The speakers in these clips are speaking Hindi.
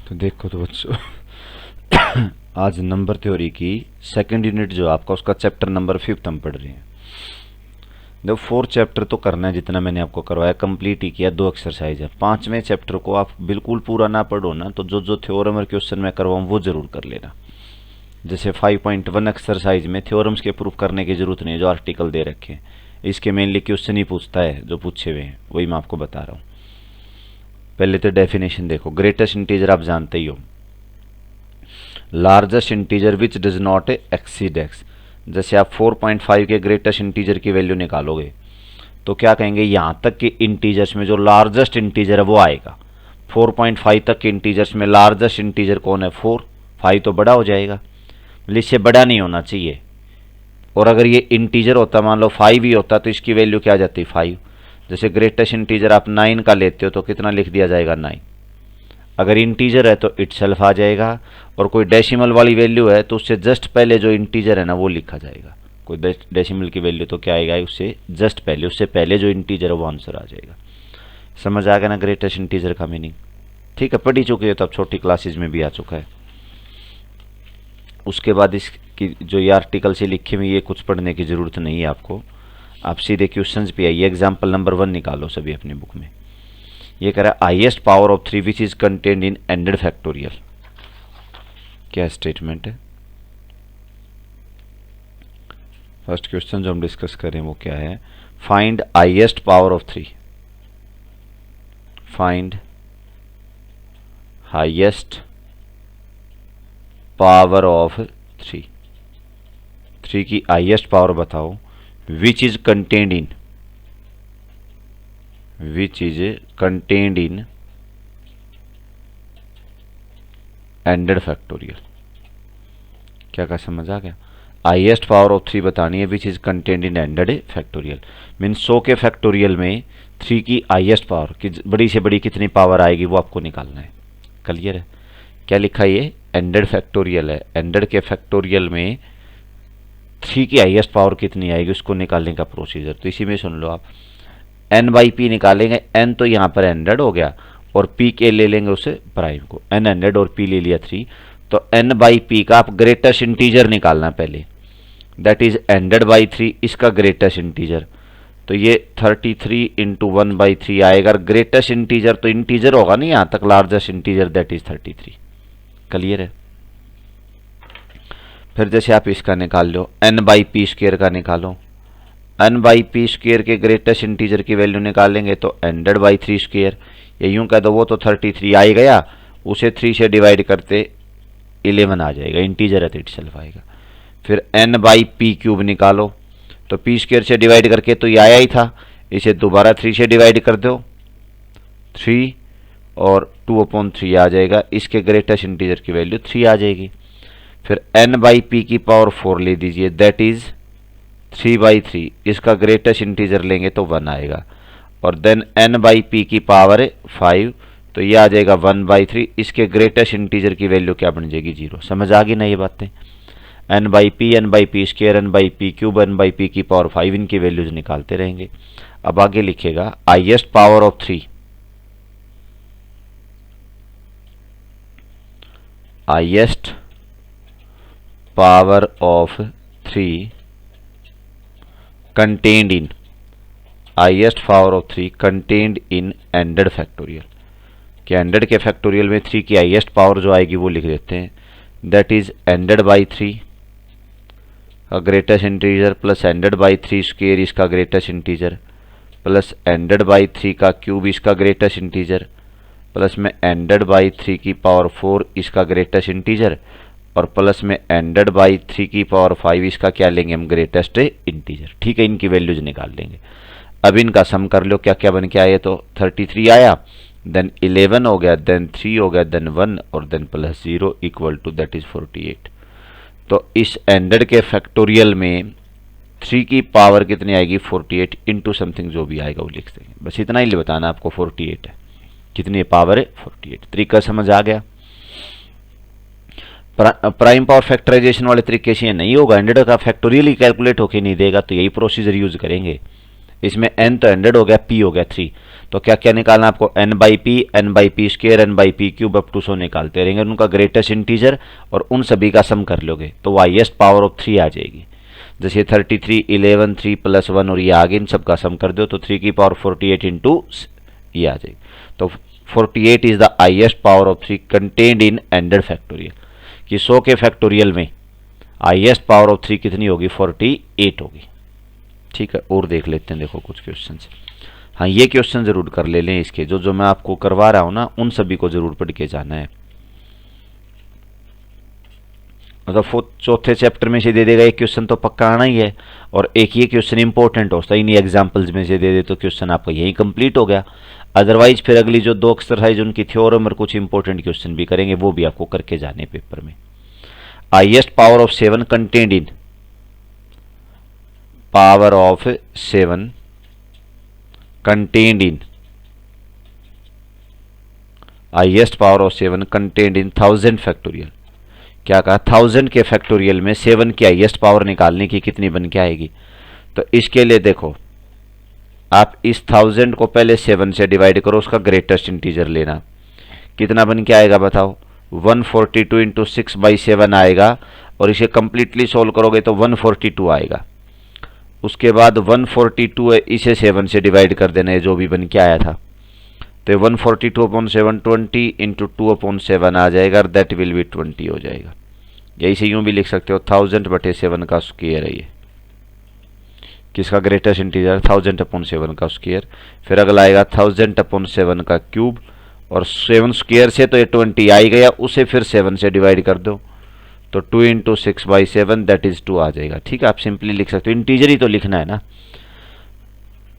तो देखो तो बच्चों आज नंबर थ्योरी की सेकंड यूनिट जो आपका उसका चैप्टर नंबर 5 हम पढ़ रहे हैं। देखो 4 चैप्टर तो करना है, जितना मैंने आपको करवाया कंप्लीट ही किया, 2 एक्सरसाइज है। 5वें चैप्टर को आप बिल्कुल पूरा ना पढ़ो ना, तो जो जो थ्योरम और क्वेश्चन मैं करवाऊँ वो जरूर कर लेना। जैसे 5.1 एक्सरसाइज में थ्योरम्स के प्रूफ करने की जरूरत नहीं है, जो आर्टिकल दे रखे हैं इसके मेनली क्वेश्चन ही पूछता है, जो पूछे हुए हैं वही मैं आपको बता रहा हूँ। पहले तो डेफिनेशन देखो, ग्रेटेस्ट इंटीजर आप जानते ही हो, largest integer which does not exceed x. जैसे आप 4.5 के ग्रेटेस्ट इंटीजर की वैल्यू निकालोगे तो क्या कहेंगे, यहां तक के इंटीजर्स में जो लार्जेस्ट इंटीजर है वो आएगा। 4.5 तक के इंटीजर्स में लार्जेस्ट इंटीजर कौन है, 4। 5 तो बड़ा हो जाएगा, इससे बड़ा नहीं होना चाहिए। और अगर ये इंटीजर होता, मान लो 5 ही होता, तो इसकी वैल्यू क्या आ जाती, 5। जैसे ग्रेटेस्ट इंटीजर आप 9 का लेते हो तो कितना लिख दिया जाएगा, 9। अगर इंटीजर है तो इटसेल्फ आ जाएगा, और कोई डेसिमल वाली वैल्यू है तो उससे जस्ट पहले जो इंटीजर है ना वो लिखा जाएगा। कोई डेसिमल की वैल्यू तो क्या आएगा, उससे जस्ट पहले, उससे पहले जो इंटीजर है वो आंसर आ जाएगा। समझ आ गया ना ग्रेटेस्ट इंटीजर का मीनिंग? ठीक है, पढ़ी चुके हो तो अब छोटी क्लासेज में भी आ चुका है। उसके बाद इसकी जो ये आर्टिकल से लिखे हुए ये कुछ पढ़ने की जरूरत नहीं है आपको, आप सीधे क्वेश्चंस पे आइए। एग्जाम्पल नंबर 1 निकालो सभी अपनी बुक में। ये कह रहा है highest power of 3 which is contained in ended factorial. क्या स्टेटमेंट है? फर्स्ट क्वेश्चन जो हम डिस्कस करें वो क्या है, find highest power of 3। Find highest power of 3। 3 की हाईएस्ट पावर बताओ, which is contained in, which is contained in ended factorial. क्या का समझ आ गया? हाईएस्ट पावर ऑफ 3 बतानी है which is contained in ended factorial. Means 100 के फैक्टोरियल में 3 की हाईएस्ट पावर की बड़ी से बड़ी कितनी पावर आएगी वो आपको निकालना है। क्लियर है? क्या लिखा है ये? एंडेड फैक्टोरियल है। एंडेड के फैक्टोरियल में 3 की हाईएस्ट पावर कितनी आएगी उसको निकालने का प्रोसीजर। तो इसी में सुन लो आप, एन बाई पी निकालेंगे। एन तो यहाँ पर एंडेड हो गया, और पी के ले लेंगे उसे प्राइम को। एन एंडेड और पी ले लिया 3, तो एन बाई पी का आप ग्रेटेस्ट इंटीजर निकालना पहले, दैट इज एंडेड बाई 3, इसका ग्रेटेस्ट इंटीजर। तो ये 33 इंटू 1/3 आएगा। ग्रेटेस्ट इंटीजर तो इंटीजर होगा नहीं, यहां तक largest integer that is 33। Clear है? फिर जैसे आप इसका निकाल लो, एन बाई पी स्क्र का निकालो। एन बाई पी स्क्र के ग्रेटेस्ट इंटीजर की वैल्यू निकालेंगे तो एंडेड बाई 3 स्क्र, ये यूं कह दो वो तो 33 आ ही गया, उसे 3 से डिवाइड करते 11 आ जाएगा, इंटीजर है तो इटसेल्फ आएगा। फिर एन बाई पी क्यूब निकालो, तो पी स्क्र से डिवाइड करके तो ये आया ही था, इसे दोबारा 3 से डिवाइड कर दो, 3 और 2/3 आ जाएगा। इसके ग्रेटेस्ट इंटीजर की वैल्यू 3 आ जाएगी। फिर एन बाई पी की पावर 4 ले दीजिए, दैट इज 3/3, इसका ग्रेटेस्ट इंटीजर लेंगे तो 1 आएगा। और देन एन बाई पी की पावर 5, तो ये आ जाएगा 1/3, इसके ग्रेटेस्ट इंटीजर की वैल्यू क्या बन जाएगी, 0। समझ आ गई ना ये बातें? N by P square, N by P cube, N by P की पावर 5, इनकी वैल्यूज निकालते रहेंगे। अब आगे लिखेगा highest power of 3। Highest power of 3 contained in, highest power of 3 contained in ended factorial. क्या एंडेड के फैक्टोरियल में 3 की हाईएस्ट पावर जो आएगी वो लिख देते हैं, दैट इज एंडेड बाई 3 का ग्रेटेस्ट इंटीजर प्लस एंडेड बाई 3 स्क्वायर इसका ग्रेटेस्ट इंटीजर, प्लस एंडेड बाई 3 का क्यूब इसका ग्रेटेस्ट इंटीजर, प्लस में एंडेड बाई 3 की पावर 4 इसका ग्रेटेस्ट इंटीजर, और प्लस में एंडेड बाई 3 की पावर 5 इसका क्या लेंगे हम, ग्रेटेस्ट इंटीजर। ठीक है, इनकी वैल्यूज निकाल लेंगे। अब इनका सम कर लो, क्या क्या बन के आए, तो 33 आया, देन 11 हो गया, देन 3 हो गया, देन 1 और then plus 0 equal to that is 48। तो इस एंडेड के फैक्टोरियल में 3 की पावर कितनी आएगी, 48 इंटू समथिंग जो भी आएगा वो लिख देंगे। बस इतना ही बताना आपको, 48 है, कितनी पावर है, 48। तरीका समझ आ गया? प्राइम पावर फैक्टराइजेशन वाले तरीके से नहीं होगा, एंडेड का फैक्टोरियल ही कैलकुलेट होके नहीं देगा, तो यही प्रोसीजर यूज करेंगे। इसमें n तो 100 हो गया, p हो गया 3, तो क्या क्या निकालना आपको, n by P square, n by P cube, up to 100 निकालते रहेंगे, उनका ग्रेटेस्ट इंटीजर और उन सभी का सम कर लोगे तो हाईएस्ट पावर ऑफ 3 आ जाएगी। जैसे 33, 11, 3 + 1 और ये आगे इन सब का सम कर दो तो 3 की पावर 48 इंटू ये आ जाएगी। तो 48 is the highest power of 3 contained in 100 factorial, कि 100 के फैक्टोरियल में हाईएस्ट पावर ऑफ 3 कितनी होगी, 48 होगी। ठीक है, और देख लेते हैं, देखो कुछ क्वेश्चन। हाँ, ये क्वेश्चन जरूर कर ले लें इसके, जो मैं आपको करवा रहा हूं ना उन सभी को जरूर पढ़ के जाना है। मतलब चौथे चैप्टर में से दे देगा एक क्वेश्चन तो पक्का आना ही है, और एक ये क्वेश्चन इंपॉर्टेंट होता है, इन्हीं एग्जांपल्स में से दे दे तो क्वेश्चन आपका यही कंप्लीट हो गया। अदरवाइज फिर अगली जो 2 एक्सरसाइज उनकी थ्योरम और कुछ इंपॉर्टेंट क्वेश्चन भी करेंगे, वो भी आपको करके जाने पेपर में। Highest power of 7 contained in, power of 7 contained in, highest power of 7 contained in 1000 factorial. क्या कहा, 1000 के फैक्टोरियल में 7 की हाईएस्ट पावर निकालने की कितनी बन के आएगी। तो इसके लिए देखो, आप इस 1000 को पहले 7 से डिवाइड करो, उसका ग्रेटेस्ट इंटीजर लेना, कितना बन के आएगा बताओ, 142 इंटू 6/7 आएगा, और इसे कंप्लीटली सोल्व करोगे तो 142 आएगा। उसके बाद 142 है, इसे 7 से डिवाइड कर देना है, जो भी बन के आया था, तो 142/7 20 इंटू 2/7 आ जाएगा, दैट विल बी 20 हो जाएगा। यही से यूं भी लिख सकते हो 1000/7 का स्क्वायर है ये, किसका ग्रेटेस्ट इंटीजर, 1000/7 का स्क्वायर। फिर अगला आएगा 1000/7 का क्यूब, और 7 स्क्वायर से तो ये 20 आ ही गया, उसे फिर 7 से डिवाइड कर दो तो 2 इंटू 6/7 दैट इज 2 आ जाएगा। ठीक है, आप सिंपली लिख सकते हो, इंटीजर ही तो लिखना है ना।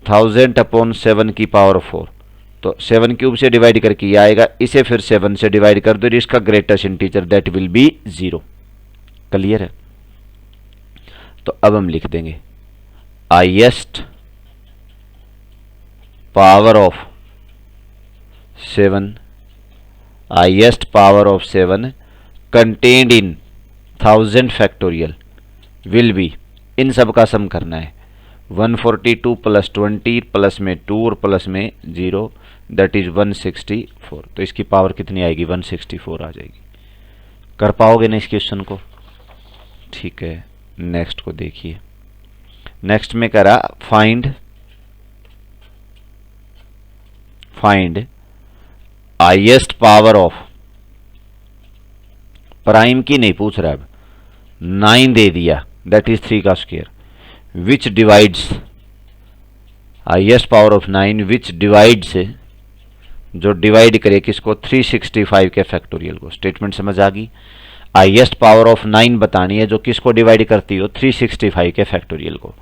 1000/7 की पावर 4, तो 7 क्यूब से डिवाइड करके ये आएगा, इसे फिर 7 से डिवाइड कर दो, इसका greatest integer that will be 0। Clear है, तो अब हम लिख देंगे highest power of 7, highest power of 7 contained in 1000 factorial will be, इन सब का सम करना है, 142 + 20 प्लस में 2 और प्लस में 0 दैट इज 164। तो इसकी पावर कितनी आएगी, 164 आ जाएगी। कर पाओगे ना इस क्वेश्चन को। ठीक है, नेक्स्ट को देखिए। नेक्स्ट में करा find highest power of, prime की नहीं पूछ रहा, अब 9 दे दिया, दैट इज 3 का square, which divides, highest power of 9 which divides, जो डिवाइड करे किसको, 365 के फैक्टोरियल को। स्टेटमेंट समझ आ गई। हाईएस्ट पावर ऑफ 9 बतानी है जो किसको डिवाइड करती हो, 365 के फैक्टोरियल को।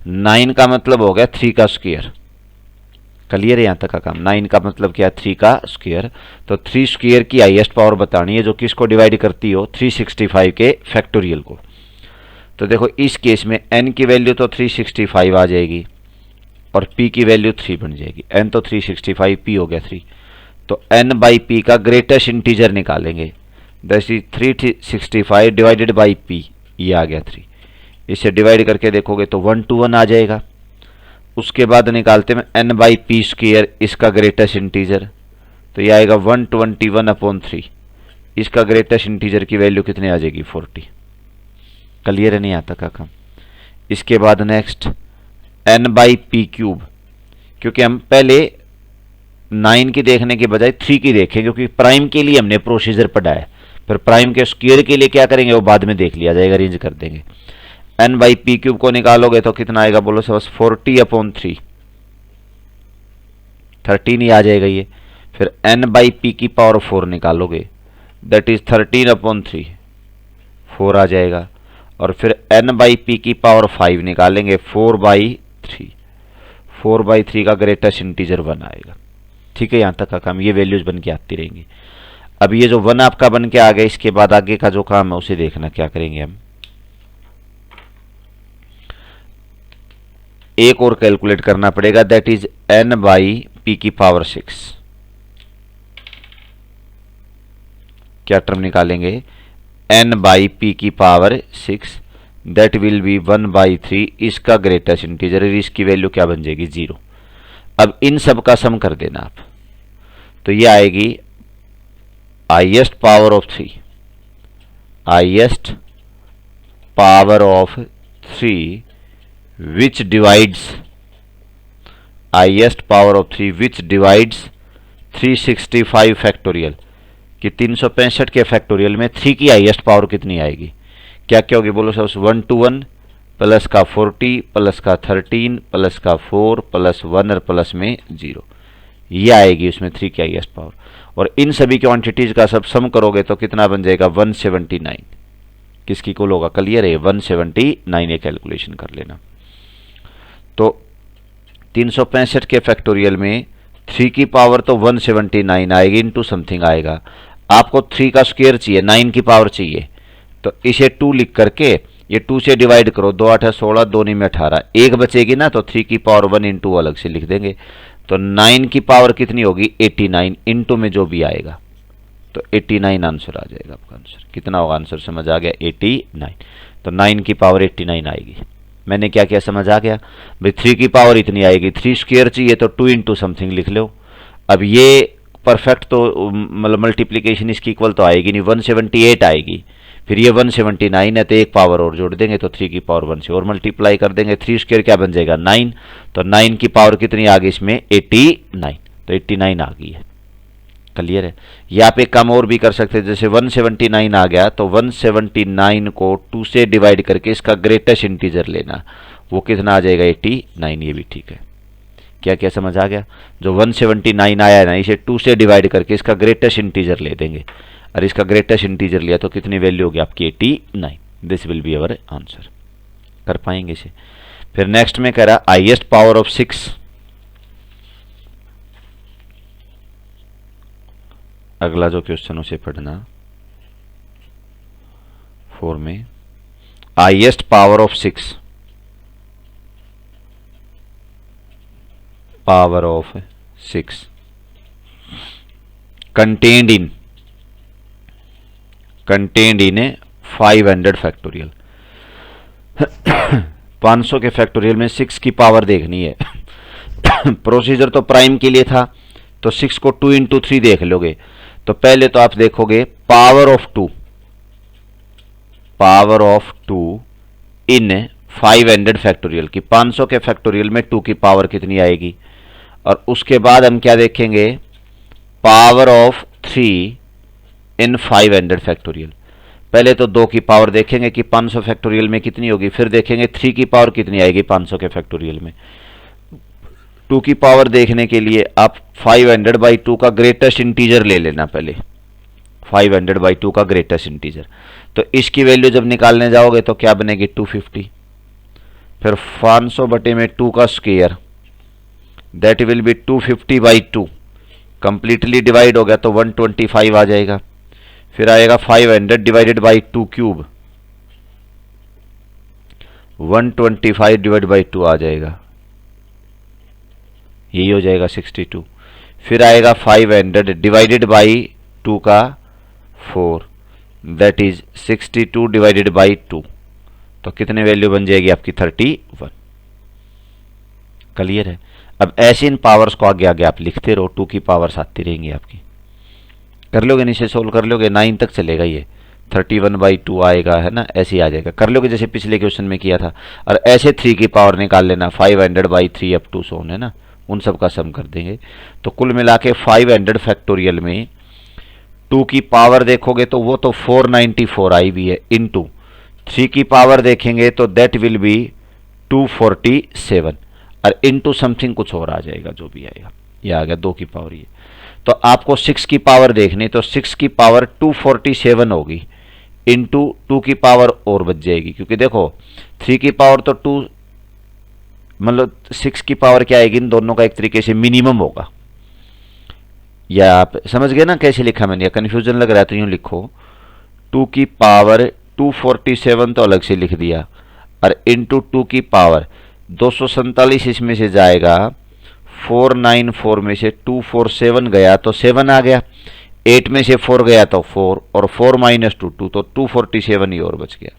9 का मतलब हो गया 3 का स्क्वायर। क्लियर है यहां तक का काम। 9 का मतलब क्या, 3 का स्क्वायर। तो 3 स्क्वायर की हाईएस्ट पावर बतानी है जो किसको डिवाइड करती हो, 365 के फैक्टोरियल को। तो देखो इस केस में n की वैल्यू तो 365 आ जाएगी और p की वैल्यू 3 बन जाएगी। n तो 365, p हो गया 3, तो n बाई p का ग्रेटेस्ट इंटीजर निकालेंगे, that is 365 divided by p, ये आ गया 3। इसे डिवाइड करके देखोगे तो 1 to 1 आ जाएगा। उसके बाद निकालते हैं n बाई पी स्क्वायर, इसका ग्रेटेस्ट इंटीजर, तो ये आएगा 121/3। इसका ग्रेटेस्ट इंटीजर की वैल्यू कितनी आ जाएगी, 40। क्लियर है नहीं आता का काम। इसके बाद next n by P cube, क्योंकि हम पहले 9 की देखने के बजाय 3 की देखें, क्योंकि प्राइम के लिए हमने प्रोसीजर पढ़ा है, फिर प्राइम के स्क्वायर के लिए क्या करेंगे वो बाद में देख लिया जाएगा, अरेंज कर देंगे। n बाई पी क्यूब को निकालोगे तो कितना आएगा बोलो, बस 40/3, 13 ही आ जाएगा ये। फिर n बाई पी की पावर 4 निकालोगे, दैट इज 13/3, 4 आ जाएगा। और फिर n बाई पी की पावर 5 निकालेंगे, 4/3, 4/3 का ग्रेटेस्ट इंटीजर 1 आएगा। ठीक है, यहां तक का काम, ये वैल्यूज बन के आती रहेंगी। अब ये जो 1 आपका बन के आ गया, इसके बाद आगे का जो काम है उसे देखना क्या करेंगे हम। एक और कैलकुलेट करना पड़ेगा, that is n by P की पावर 6। क्या टर्म निकालेंगे, n बाई पी की पावर 6, दैट विल बी 1/3 इसका ग्रेटेस्ट इंटीजर, इसकी वैल्यू क्या बन जाएगी 0। अब इन सब का सम कर देना आप, तो ये आएगी highest power of 3, highest power of 3 which divides, highest power of 3 which divides 365 factorial, कि 365 के फैक्टोरियल में 3 की हाईएस्ट पावर कितनी आएगी, क्या क्या होगी बोलो सब। 1 to 1 प्लस का 40 प्लस का 13 प्लस का 4 प्लस 1 और प्लस में 0, ये आएगी उसमें 3 की हाईएस्ट पावर। और इन सभी क्वांटिटीज का सब सम करोगे तो कितना बन जाएगा 179। किसकी कुल होगा, क्लियर है 179, ये कैलकुलेशन कर लेना। तो 365 के फैक्टोरियल में 3 की पावर तो 179 आएगी, इंटू समथिंग आएगा। आपको 3 का स्क्वायर चाहिए, 9 की पावर चाहिए, तो इसे 2 लिख करके ये 2 से डिवाइड करो, 2 8 16, 2 9 में 18, एक बचेगी ना, तो 3 की पावर 1 इंटू अलग से लिख देंगे। तो 9 की पावर कितनी होगी 89, इंटू में जो भी आएगा, तो 89 आंसर आ जाएगा आपका। आंसर कितना होगा, आंसर समझ आ गया 89। तो 9 की पावर 89 आएगी। मैंने क्या किया समझ आ गया भाई, 3 की पावर इतनी आएगी, 3 स्क्वायर चाहिए तो 2 इंटू समथिंग लिख लो। अब ये परफेक्ट तो मतलब मल्टीप्लीकेशन इसकी इक्वल तो आएगी नहीं, 178 आएगी, फिर ये 179 है तो एक पावर और जोड़ देंगे, तो 3 की पावर 1 से और मल्टीप्लाई कर देंगे, 3 स्क्वायर क्या बन जाएगा 9, तो 9 की पावर कितनी आ गई इसमें 89, तो 89 आ गई है। क्लियर है। ये आप एक काम और भी कर सकते हैं, जैसे 179 आ गया तो 179 को 2 से डिवाइड करके इसका ग्रेटेस्ट इंटीजर लेना, वो कितना आ जाएगा 89, ये भी ठीक है। क्या क्या समझ आ गया, जो 179 आया है ना, इसे 2 से डिवाइड करके इसका ग्रेटेस्ट इंटीजर ले देंगे, और इसका ग्रेटेस्ट इंटीजर लिया तो कितनी वैल्यू होगी आपकी 89। This will be our answer. कर पाएंगे इसे। फिर नेक्स्ट में कह रहा हाईएस्ट पावर ऑफ 6, अगला जो क्वेश्चन उसे पढ़ना 4 में, highest power of 6, power of 6 contained in 500 factorial. 500 के फैक्टोरियल में 6 की पावर देखनी है। प्रोसीजर तो प्राइम के लिए था, तो 6 को 2 इंटू 3 देख लोगे। तो पहले तो आप देखोगे power of 2, power of 2 in 500 factorial की, 500 के फैक्टोरियल में 2 की पावर कितनी आएगी। और उसके बाद हम क्या देखेंगे, पावर ऑफ 3 इन 500 फैक्टोरियल। पहले तो 2 की पावर देखेंगे कि 500 फैक्टोरियल में कितनी होगी, फिर देखेंगे 3 की पावर कितनी आएगी 500 के फैक्टोरियल में। 2 की पावर देखने के लिए आप 500/2 का ग्रेटेस्ट इंटीजर ले लेना पहले, 500/2 का ग्रेटेस्ट इंटीजर। तो इसकी वैल्यू जब निकालने जाओगे तो क्या बनेगी 250। फिर 500/2 का square, that will B 250/2, completely divide हो गया तो 125 आ जाएगा। फिर आएगा 500 divided by 2 cube, 125 divide by 2 आ जाएगा, यही हो जाएगा 62। फिर आएगा 500 डिवाइडेड बाई 2 का 4, दैट इज 62 डिवाइडेड बाई 2, तो कितने वैल्यू बन जाएगी आपकी 31। क्लियर है। अब ऐसे इन पावर्स को आगे आगे आप लिखते रहो, 2 की पावर्स आती रहेंगी आपकी। कर लोगे, नीचे सोल्व कर लोगे, 9 तक चलेगा ये, 31/2 आएगा, है ना, ऐसे ही आ जाएगा। कर लोगे जैसे पिछले क्वेश्चन में किया था। और ऐसे 3 की पावर निकाल लेना, 500/3 अप टू सोन, है ना, उन सब का सम कर देंगे। तो कुल मिला के 500 फैक्टोरियल में 2 की पावर देखोगे तो वो तो 494 आई भी है, इंटू 3 की पावर देखेंगे तो दैट विल बी 247, और इंटू समथिंग कुछ और आ जाएगा, जो भी आएगा। ये आ गया 2 की पावर ये। तो आपको 6 की पावर देखनी, तो 6 की पावर 247 होगी, इंटू 2 की पावर और बच जाएगी, क्योंकि देखो 3 की पावर तो 2, मतलब 6 की पावर क्या आएगी, इन दोनों का एक तरीके से मिनिमम होगा। या आप समझ गए ना कैसे लिखा मैंने, कंफ्यूजन लग रहा है तो यूं लिखो, 2 की पावर 247 तो अलग से लिख दिया, और इंटू 2 की पावर 247 इसमें से जाएगा, 494 में से 247 गया तो 7 आ गया, 8 में से 4 गया तो 4, और 4 - 2 2, तो 247 ही और बच गया।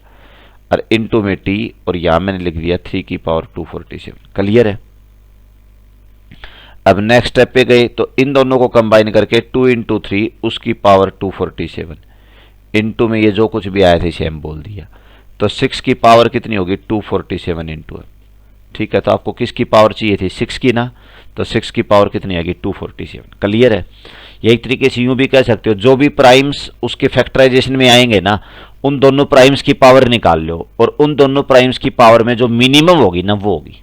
और इनटू में t, और यहां मैंने लिख दिया 3 की पावर 247। क्लियर है। अब नेक्स्ट स्टेप पे गए तो इन दोनों को कंबाइन करके 2 इंटू 3 उसकी पावर 247 इंटू में ये जो कुछ भी आया था इसे हम बोल दिया। तो 6 की पावर कितनी होगी 247 इंटू। ठीक है, तो आपको किसकी पावर चाहिए थी 6 की ना, तो 6 की पावर कितनी आएगी 247। क्लियर है। यही तरीके से यूं भी कह सकते हो जो भी प्राइम्स उसके फैक्टराइजेशन में आएंगे ना उन दोनों प्राइम्स की पावर निकाल लो, और उन दोनों प्राइम्स की पावर में जो मिनिमम होगी ना वो होगी।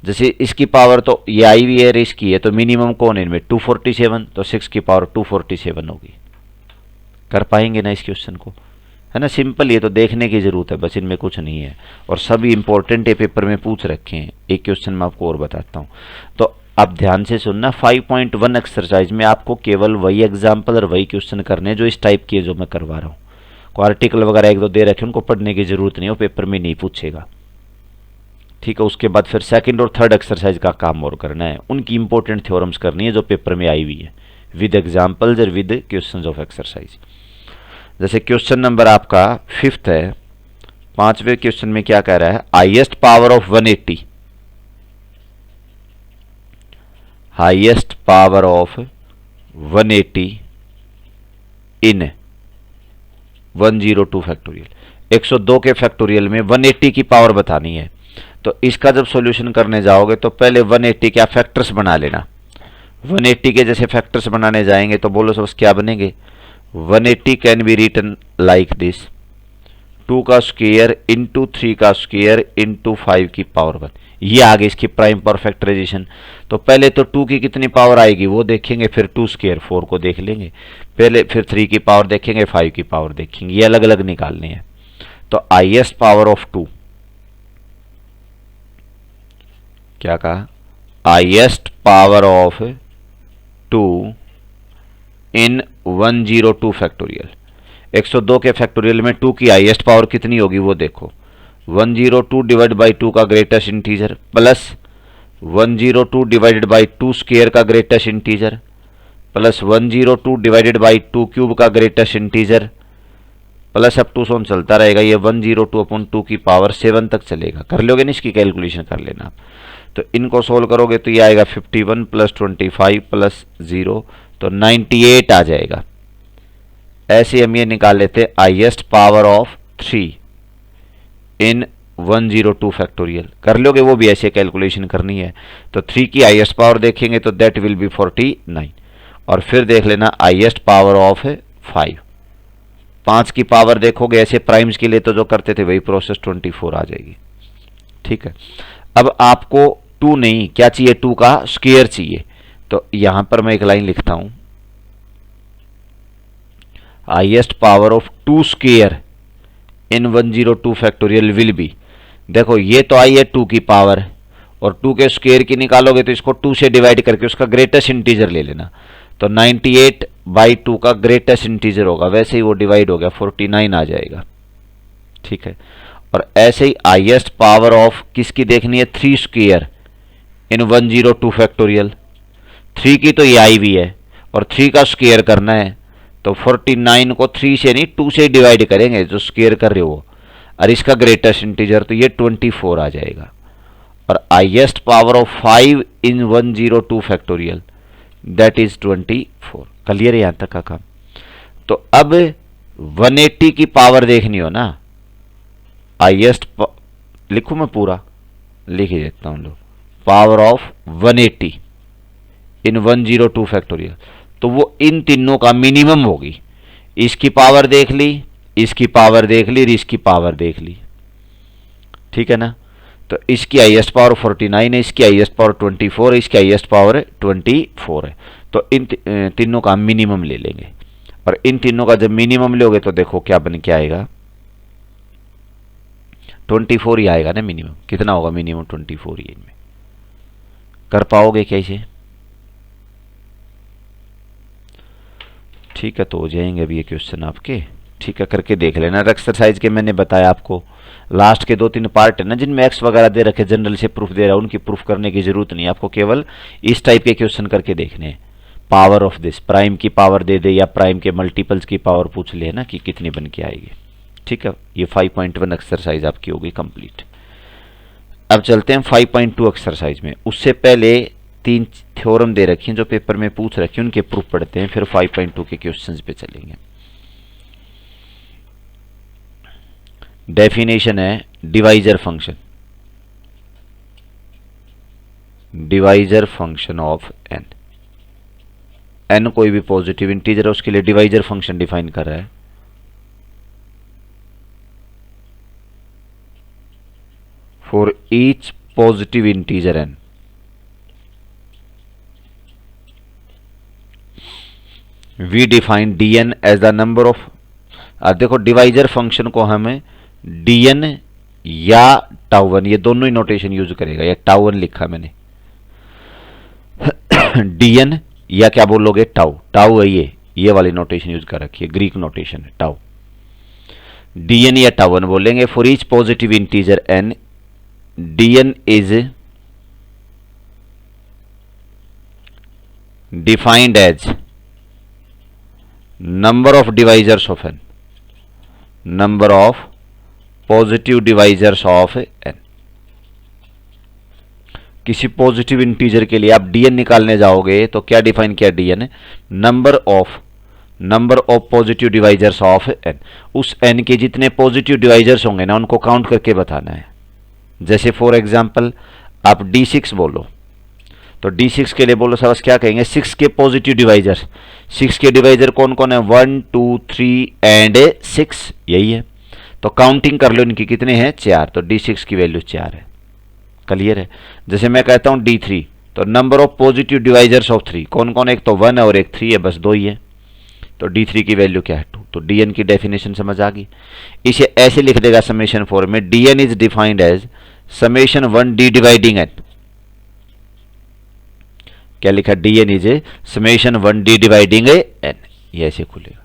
जैसे इसकी पावर तो ये आई हुई है, इसकी है, तो मिनिमम कौन है इनमें 247, तो 6 की पावर 247 होगी। कर पाएंगे ना इस क्वेश्चन को, है ना। सिंपल, ये तो देखने की जरूरत है बस, इनमें कुछ नहीं है, और सभी इंपॉर्टेंट है, पेपर में पूछ रखे हैं। एक क्वेश्चन मैं आपको और बताता हूं, तो आप ध्यान से सुनना। 5.1 एक्सरसाइज में आपको केवल वही एग्जाम्पल और वही क्वेश्चन करने जो इस टाइप के जो मैं करवा रहा हूँ। को आर्टिकल वगैरह एक दो दे रखे उनको पढ़ने की जरूरत नहीं हो, पेपर में नहीं पूछेगा। ठीक है, उसके बाद फिर सेकंड और थर्ड एक्सरसाइज का काम और करना है, उनकी इंपॉर्टेंट थ्योरम्स करनी है जो पेपर में आई हुई है विद एग्जाम्पल्स और विद क्वेश्चंस ऑफ एक्सरसाइज। जैसे क्वेश्चन नंबर आपका 5th है, 5वें क्वेश्चन में क्या कह रहा है, highest power of 180, highest power of 180 in 102 factorial. 102 के फैक्टोरियल में 180 की पावर बतानी है। तो इसका जब सॉल्यूशन करने जाओगे तो पहले 180 क्या फैक्टर्स बना लेना। 180 के जैसे फैक्टर्स बनाने जाएंगे तो बोलो सबसे क्या बनेंगे, 180 can be written like this, 2 का स्क्वायर इंटू 3 का स्क्वायर इंटू 5 की पावर 1। ये आगे इसकी प्राइम पावर फैक्टराइजेशन। तो पहले तो 2 की कितनी पावर आएगी वो देखेंगे, फिर 2 स्क्वायर 4 को देख लेंगे पहले, फिर 3 की पावर देखेंगे, 5 की पावर देखेंगे, ये अलग अलग निकालने हैं। तो हाईएस्ट पावर ऑफ 2, क्या कहा, highest power of 2 in 102 factorial. 102 के फैक्टोरियल में 2 की हाईएस्ट पावर कितनी होगी वो देखो, 102 डिवाइड बाई 2 का greatest integer plus 102 divided by 2 square का greatest integer plus 102 divided by 2 cube का greatest integer plus up to so on चलता रहेगा। ये 102 अपॉन 2 की पावर 7 तक चलेगा। कर लोगे ना, इसकी कैलकुलेशन कर लेना आप। तो इनको सोल्व करोगे तो ये आएगा 51 प्लस 25 प्लस 0, तो 98 आ जाएगा। ऐसे हम ये निकाल लेते highest power of 3 in 102 factorial. कर लोगे वो भी, ऐसे कैलकुलेशन करनी है। तो 3 की हाईएस्ट पावर देखेंगे तो दैट विल बी 49, और फिर देख लेना हाईएस्ट पावर ऑफ 5। 5 की पावर देखोगे ऐसे प्राइम्स के लिए तो जो करते थे वही प्रोसेस 24 आ जाएगी। ठीक है, अब आपको 2 नहीं क्या चाहिए, 2 का स्क्वायर चाहिए। तो यहां पर मैं एक लाइन लिखता हूं, highest power of 2 square in 102 factorial will B, देखो ये तो आई है 2 की पावर, और 2 के स्क्वायर की निकालोगे तो इसको 2 से डिवाइड करके उसका ग्रेटेस्ट इंटीजर ले लेना। तो 98 बाई 2 का ग्रेटेस्ट इंटीजर होगा, वैसे ही वो डिवाइड हो गया 49 आ जाएगा। ठीक है, और ऐसे ही हाईएस्ट पावर ऑफ किसकी देखनी है, 3 स्क्वायर इन 102 फैक्टोरियल। 3 की तो ये आई भी है और 3 का स्क्वायर करना है, तो 49 को 3 से नहीं 2 से डिवाइड करेंगे जो स्क्वायर कर रहे हो, और इसका ग्रेटेस्ट इंटीजर तो ये 24 आ जाएगा। और highest power of 5 in 102 factorial that is 24। Clear है यहां तक का काम। तो अब 180 की पावर देखनी हो ना, हाईएस्ट लिखूं मैं पूरा, लिख ही देता हूं लो, पावर ऑफ 180 इन 102 फैक्टोरियल, तो वो इन तीनों का मिनिमम होगी। इसकी पावर देख ली, इसकी पावर देख ली, इसकी पावर देख ली। ठीक है ना, तो इसकी हाईएस्ट पावर 49 है, इसकी हाईएस्ट पावर 24 है, इसकी हाईएस्ट पावर 24 है। तो इन तीनों का मिनिमम ले लेंगे, और इन तीनों का जब मिनिमम लोगे तो देखो क्या बन के आएगा, 24 ही आएगा ना मिनिमम। कितना होगा मिनिमम, 24 ही। इनमें कर पाओगे कैसे? ठीक है, तो हो जाएंगे अभी ये क्वेश्चन आपके। ठीक है, करके देख लेना। एक्सरसाइज के मैंने बताया आपको लास्ट के 2-3 पार्ट है ना जिनमें एक्स वगैरह दे रखे, जनरल से प्रूफ दे रहा है, उनकी प्रूफ करने की जरूरत नहीं, आपको केवल इस टाइप के क्वेश्चन करके देखने हैं। पावर ऑफ दिस, प्राइम की पावर दे दे या प्राइम के मल्टीपल्स की पावर पूछ ले ना कि कितनी बन के आएगी। ठीक है, ये 5.1 एक्सरसाइज आपकी होगी कंप्लीट। अब चलते हैं 5.2 एक्सरसाइज में। उससे पहले 3 थ्योरम दे रखी हैं जो पेपर में पूछ रखी हैं, उनके प्रूफ पढ़ते हैं, फिर 5.2 के क्वेश्चंस पे चलेंगे। डेफिनेशन है divisor function, divisor function of N. N कोई भी पॉजिटिव इंटीजर है, उसके लिए डिवाइजर फंक्शन डिफाइन कर रहा है। For each positive integer N, we define D N as the number of, देखो डिवाइजर फंक्शन को हमें डी एन या टाउ1, ये दोनों ही नोटेशन यूज करेगा। या टाउ1 लिखा मैंने, डी एन या क्या बोलोगे टाउ, टाउ है ये वाली नोटेशन यूज कर रखी है, ग्रीक नोटेशन है टाउ। डी एन या टाउ1 बोलेंगे। For each positive integer N, D N is defined as number of divisors of N, number of positive divisors of N. किसी पॉजिटिव इंटीजर के लिए आप डीएन निकालने जाओगे तो क्या डिफाइन किया DN, number of positive divisors of N. उस एन के जितने पॉजिटिव डिवाइजर्स होंगे ना उनको काउंट करके बताना है। जैसे फॉर एग्जांपल आप D6 बोलो तो D6 के लिए बोलो सबस क्या कहेंगे, 6 के पॉजिटिव डिवाइजर। 6 के डिवाइजर कौन कौन है, 1 2 3 एंड 6, यही है। तो काउंटिंग कर लो इनकी कितने हैं, 4। तो D6 की वैल्यू 4 है। क्लियर है। जैसे मैं कहता हूं D3 तो number of positive divisors of 3 कौन कौन, एक तो 1 है और एक 3 है, बस 2 ही है। तो D3 की वैल्यू क्या है, 2। तो DN की डेफिनेशन समझ आ गई। इसे ऐसे लिख देगा समेशन फॉर्म में, DN is defined as summation 1 D dividing N. क्या लिखा, DN is summation 1 D dividing N. ये ऐसे खुलेगा।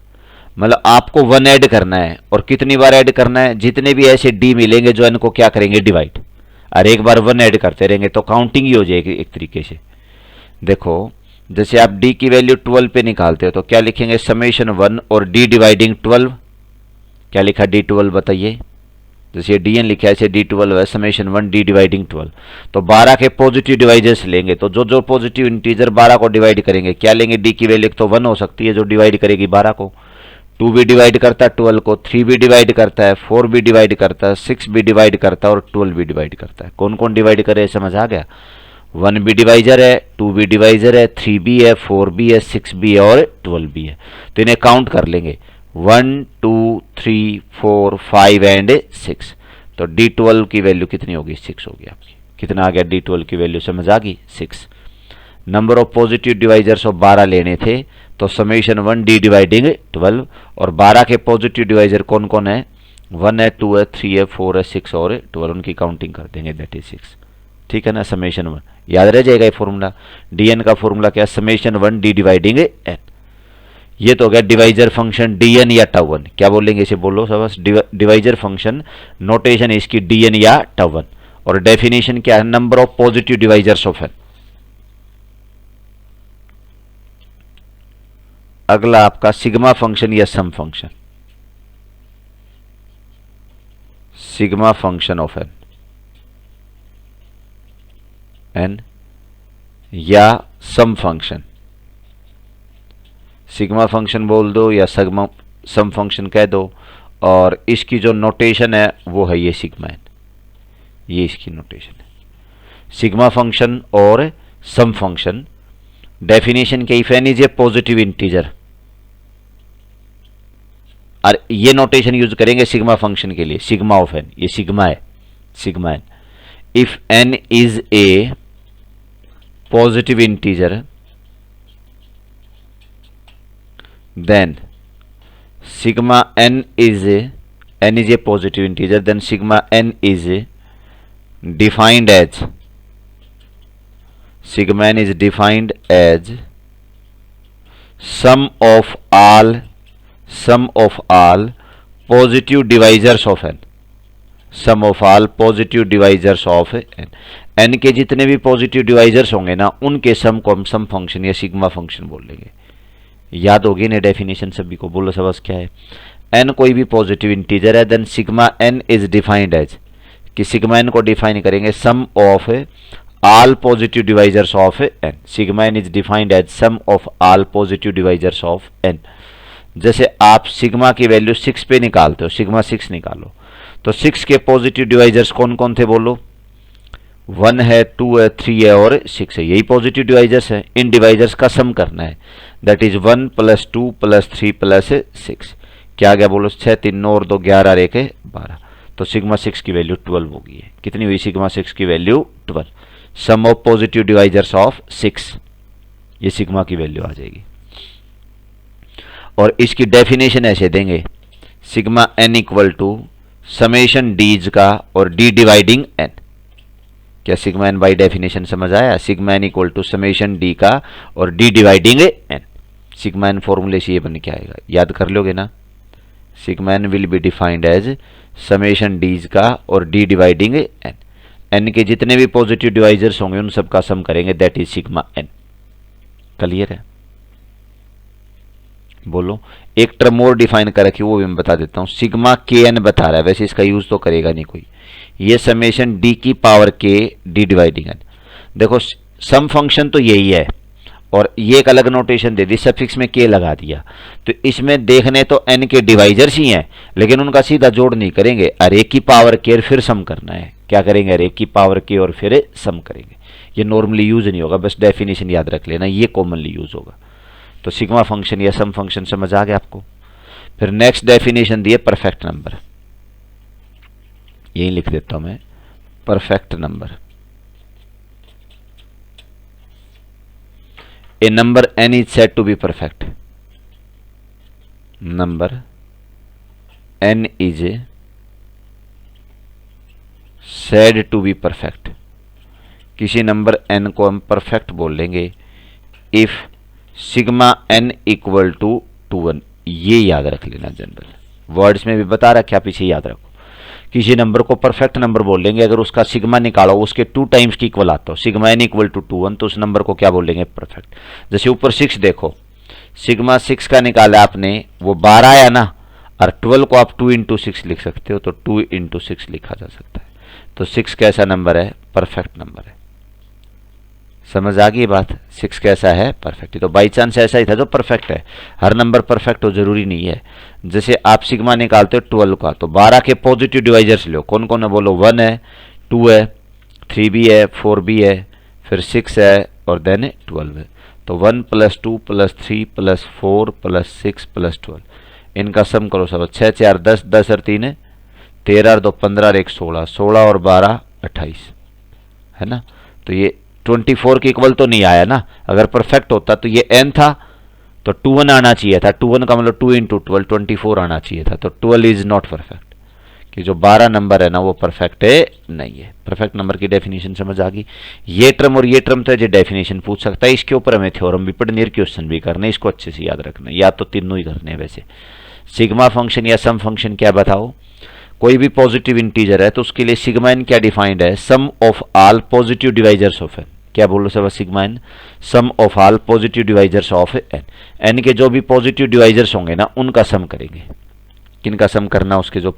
मतलब आपको 1 ऐड करना है, और कितनी बार ऐड करना है, जितने भी ऐसे D मिलेंगे जो इनको क्या करेंगे, डिवाइड। और एक बार 1 ऐड करते रहेंगे तो काउंटिंग ही हो जाएगी एक तरीके से। देखो जैसे आप D की वैल्यू 12 पे निकालते हो तो क्या लिखेंगे, समेशन 1 और D डिवाइडिंग 12। क्या लिखा, D12 बताइए। जैसे DN लिखा है ऐसे D12 है, समेशन 1 D डिवाइडिंग 12। तो 12 के पॉजिटिव डिवाइजर्स लेंगे तो जो जो पॉजिटिव इंटीजर 12 को डिवाइड करेंगे, क्या लेंगे, D की वैल्यू तो 1 हो सकती है जो डिवाइड करेगी 12 को, 2 भी डिवाइड करता है 12 को, 3 भी डिवाइड करता है, 4 भी डिवाइड करता है, 6 भी डिवाइड करता है और 12 भी डिवाइड करता है। कौन कौन डिवाइड करे, समझ आ गया। 1 भी डिवाइजर है, 2 भी डिवाइजर है, 3 भी है, 4 भी है, 6 भी है और 12 भी है। तो इन्हें काउंट कर लेंगे, 1 2 3 4 5 एंड 6। तो D12 की वैल्यू कितनी होगी, 6 होगी आपकी। कितना आ गया, D12 की वैल्यू समझ आ गई, 6। Number of positive divisors of 12 लेने थे तो समेशन 1 D डिवाइडिंग 12, और 12 के पॉजिटिव डिवाइजर कौन कौन है, 1 है, 2 है, 3 है, 4 है, 6 और 12, उनकी काउंटिंग कर देंगे, दैट इज 6। ठीक है ना, समेशन 1 याद रह जाएगा ये फॉर्मूला। DN का फॉर्मूला क्या है, समेशन 1 D डिवाइडिंग n। ये तो हो गया डिवाइजर फंक्शन DN या टाउ1। क्या बोलेंगे इसे, बोलो सबस, डिवाइजर फंक्शन नोटेशन है इसकी DN या टाउ1, और डेफिनेशन क्या है, number of positive divisors of n। अगला आपका सिग्मा फंक्शन या sum function, sigma function of n या सम फंक्शन। सिग्मा फंक्शन बोल दो या सम फंक्शन कह दो, और इसकी जो नोटेशन है वो है ये सिग्मा एन, ये इसकी नोटेशन है। सिग्मा फंक्शन और सम फंक्शन डेफिनेशन के, if N is a positive integer, और ये नोटेशन यूज करेंगे सिग्मा फंक्शन के लिए, सिग्मा ऑफ एन, ये सिग्मा है, sigma N. If N is a positive integer then sigma N is a positive integer, then sigma N is defined as, sigma n is defined as sum of all positive divisors of n, sum of all positive divisors of n। n के जितने भी पॉजिटिव डिवाइजर्स होंगे ना उनके सम को हम सम फंक्शन या सिग्मा फंक्शन बोल लेंगे। याद होगी ना डेफिनेशन सभी को, बोलो सबस क्या है, n कोई भी पॉजिटिव इंटीजर है, then sigma n is defined as, कि सिग्मा n को डिफाइन करेंगे sum of all positive divisors of n. Sigma n is defined as sum of all positive divisors of n. जैसे आप सिग्मा की वैल्यू 6 पे निकालते हो, सिग्मा 6 निकालो, तो 6 के पॉजिटिव डिवाइजर्स कौन कौन थे बोलो? 1 है, 2 है, 3 है और 6 है, यही पॉजिटिव डिवाइजर्स है। इन डिवाइजर्स का सम करना है, दैट इज 1 + 2 + 3 + 6। क्या आ गया बोलो? 6 3 9 और 2 11 और 1 12। तो सिग्मा 6 की वैल्यू 12 होगी। कितनी हुई सिग्मा 6 की value? 12। Sum of positive divisors of 6, ये सिग्मा की वैल्यू आ जाएगी। और इसकी डेफिनेशन ऐसे देंगे, sigma n equal to summation d's का और d डिवाइडिंग n। क्या सिग्मा n बाई डेफिनेशन समझ आया? Sigma n equal to summation d का और d dividing n। Sigma n फॉर्मूले से ये बन के आएगा, याद कर लोगे ना? Sigma n will be defined as summation d's का और d डिवाइडिंग n। n के जितने भी पॉजिटिव डिवाइजर्स होंगे उन सब का सम करेंगे, that is sigma n। Clear है? बोलो। एक टर्म और डिफाइन कर रखी, वो भी मैं बता देता हूं। सिग्मा के एन बता रहा है, वैसे इसका यूज तो करेगा नहीं कोई। ये समेशन डी की पावर के डी डिवाइडिंग एन। देखो सम फंक्शन तो यही है, और ये एक अलग नोटेशन दे दी, सफिक्स में के लगा दिया। तो इसमें देखने तो एन के डिवाइजर्स ही हैं, लेकिन उनका सीधा जोड़ नहीं करेंगे, अरे की पावर के फिर सम करना है। क्या करेंगे? अरे की पावर के और फिर सम करेंगे। ये नॉर्मली यूज नहीं होगा, बस डेफिनेशन याद रख लेना, ये कॉमनली यूज होगा। तो सिग्मा फंक्शन या सम फंक्शन समझ आ गया आपको। फिर नेक्स्ट डेफिनेशन दिए परफेक्ट नंबर, यही लिख देता हूं मैं, perfect number. A number n is said to be perfect. Number n is said to be perfect. किसी नंबर n को हम परफेक्ट बोल लेंगे if sigma n equal to 2 1। ये याद रख लेना, जनरल वर्ड्स में भी बता रखा, पीछे याद रखो। किसी नंबर को परफेक्ट नंबर बोल लेंगे अगर उसका सिग्मा निकालो उसके 2 टाइम्स की इक्वल आता हो, सिग्मा n इक्वल टू 2 1, तो उस नंबर को क्या बोल लेंगे? परफेक्ट। जैसे ऊपर 6 देखो, सिग्मा 6 का निकाला आपने, वो 12 आया ना, और 12 को आप 2 × 6 लिख सकते हो, तो 2 × 6 लिखा जा सकता है। तो 6 कैसा नंबर है? परफेक्ट नंबर है। समझ आ गई बात? 6 कैसा है? परफेक्ट। तो बाई चांस ऐसा ही था जो परफेक्ट है, हर नंबर परफेक्ट हो जरूरी नहीं है। जैसे आप सिग्मा निकालते हो 12 का, तो 12 के पॉजिटिव डिवाइजर्स लो, कौन कौन है बोलो? 1 है, 2 है, 3 भी है, 4 भी है, फिर 6 है और देन 12 है। तो 1 + 2 + 3 + 4 + 6 + 12, इनका सम करो सब। 6 4 10, 10 और 3 13 और 2 15 और 1 16, 16 और 12 28, है ना? तो ये 24 के इक्वल तो नहीं आया ना। अगर परफेक्ट होता तो ये n था, तो 2 1 आना चाहिए था। 2 1 का मतलब 2 × 12 24 आना चाहिए था। तो 12 इज नॉट परफेक्ट, कि जो 12 नंबर है ना वो परफेक्ट है नहीं है। परफेक्ट नंबर की डेफिनेशन समझ आ गई। ये टर्म और ये टर्म तो जो डेफिनेशन पूछ सकता है, इसके ऊपर हमें थ्योरम भी पढ़ने और क्वेश्चन भी करने, इसको अच्छे से याद रखना, या तो तीनों ही करने। वैसे सिग्मा फंक्शन या सम फंक्शन क्या बताओ? कोई भी पॉजिटिव इंटीजर है तो उसके लिए सिग्मा n क्या डिफाइंड है? Sum of all positive divisors of n। क्या बोलो सब? Sigma n sum of all positive divisors of n। n के जो भी पॉजिटिव डिवाइजर्स होंगे ना उनका सम करेंगे। किनका सम करना? उसके जो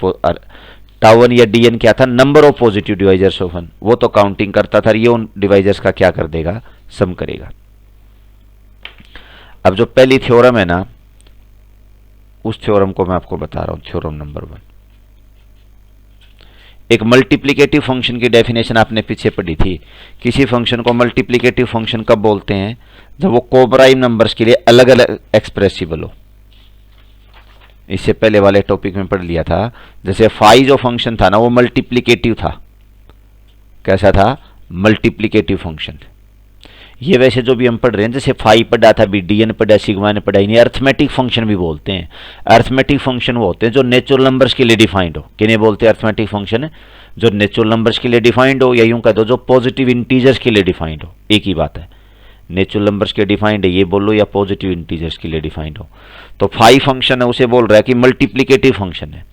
टाउ n या dn क्या था? Number of positive divisors of n, वो तो काउंटिंग करता था, ये उन डिवाइजर्स का क्या कर देगा? सम करेगा। अब जो पहली थ्योरम है ना, उस थ्योरम को मैं आपको बता रहा हूं, थ्योरम नंबर 1। एक मल्टीप्लिकेटिव फंक्शन की डेफिनेशन आपने पीछे पढ़ी थी। किसी फंक्शन को मल्टीप्लिकेटिव फंक्शन कब बोलते हैं? जब वो कोप्राइम नंबर्स के लिए अलग अलग एक्सप्रेसिबल हो। इससे पहले वाले टॉपिक में पढ़ लिया था। जैसे फाई जो फंक्शन था ना वो मल्टीप्लिकेटिव था। कैसा था? Multiplicative function. ये वैसे जो भी हम पढ़ रहे हैं, जैसे फाई पढ़ा था, बी डी एन पढ़ा, सिग्मा ने पढ़ा, इन्हें अर्थमेटिक फंक्शन भी बोलते हैं। अर्थमेटिक फंक्शन वो होते हैं जो नेचुरल नंबर्स के लिए डिफाइंड हो। किन्हें बोलते हैं? अर्थमेटिक फंक्शन जो नेचुरल नंबर्स के लिए डिफाइंड हो, या यूं कह दो जो पॉजिटिव इंटीजर्स के लिए डिफाइंड हो। एक ही बात है, नेचुरल नंबर्स के डिफाइंड है ये बोलो, या पॉजिटिव इंटीजर्स के लिए डिफाइंड हो। तो फाई फंक्शन है, उसे बोल रहा है कि मल्टीप्लिकेटिव फंक्शन है।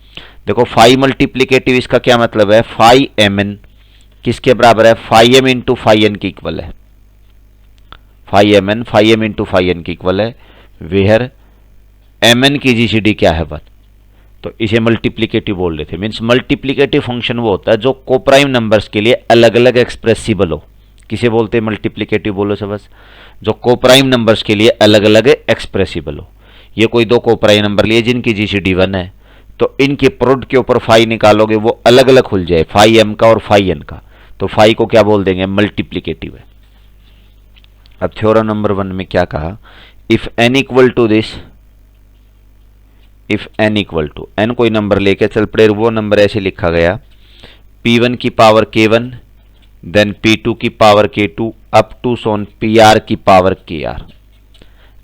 देखो फाई मल्टीप्लिकेटिव, इसका क्या मतलब है? फाई एम एन किसके बराबर है? Phi M into phi N की इक्वल है। Phi M into phi N की इक्वल है, वेयर एम एन की जीसीडी क्या है? 1। तो इसे मल्टीप्लिकेटिव बोल रहे थे। मीन्स मल्टीप्लिकेटिव फंक्शन वो होता है जो कोप्राइम नंबर्स के लिए अलग अलग एक्सप्रेसिबल हो। किसे बोलते हैं मल्टीप्लिकेटिव? बोलो सबस, जो कोप्राइम नंबर्स के लिए अलग अलग एक्सप्रेसिबल हो। ये कोई दो कोप्राइम नंबर लिए जिनकी जीसीडी 1 है, तो इनके प्रोडक्ट के ऊपर फाई निकालोगे वो अलग अलग खुल जाए, फाई एम का और फाई एन का, तो फाई को क्या बोल देंगे? मल्टीप्लिकेटिव है। अब थ्योरम नंबर 1 में क्या कहा? If N equal to this, if N equal to, N कोई नंबर लेके चल पड़े, वो नंबर ऐसे लिखा गया P1 की पावर K1, देन P2 की power K2 up to Son PR की पावर KR।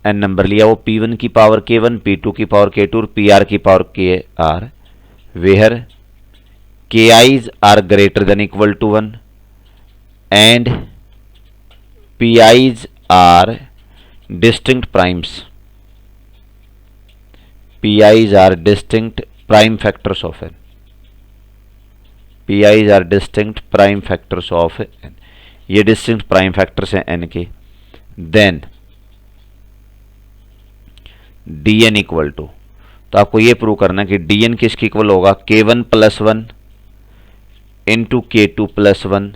एन नंबर लिया, वो P1 की पावर K1, P2 की पावर K2 और PR की power KR, where KI's are greater than equal to 1 and PI's are distinct primes, PI's are distinct prime factors of n, PI's are distinct prime factors of n, ये distinct prime factors हैं n के। then dn इक्वल टू, तो आपको ये प्रूव करना कि dn किसके इक्वल होगा? k1 plus 1 into k2 plus 1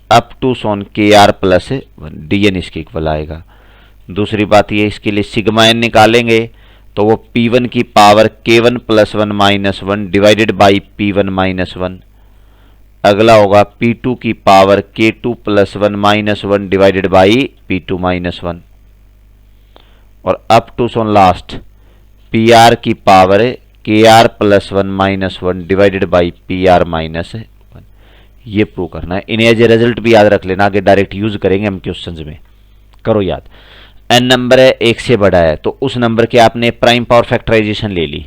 up to Son kr plus 1, dn इसके इक्वल आएगा। दूसरी बात ये, इसके लिए सिग्मा n निकालेंगे तो वो P1 की power K1 plus 1 minus 1 divided by P1 minus 1। अगला होगा P2 की power K2 plus 1 minus 1 divided by P2 minus 1, और up to so on last PR की power KR plus 1 minus 1 divided by PR minus 1। ये प्रूव करना है। इन्हें एज ए रिजल्ट भी याद रख लेना, आगे डायरेक्ट यूज करेंगे हम क्वेश्चंस में। करो याद, एन नंबर है एक से बड़ा है तो उस नंबर के आपने प्राइम पावर फैक्टराइजेशन ले ली।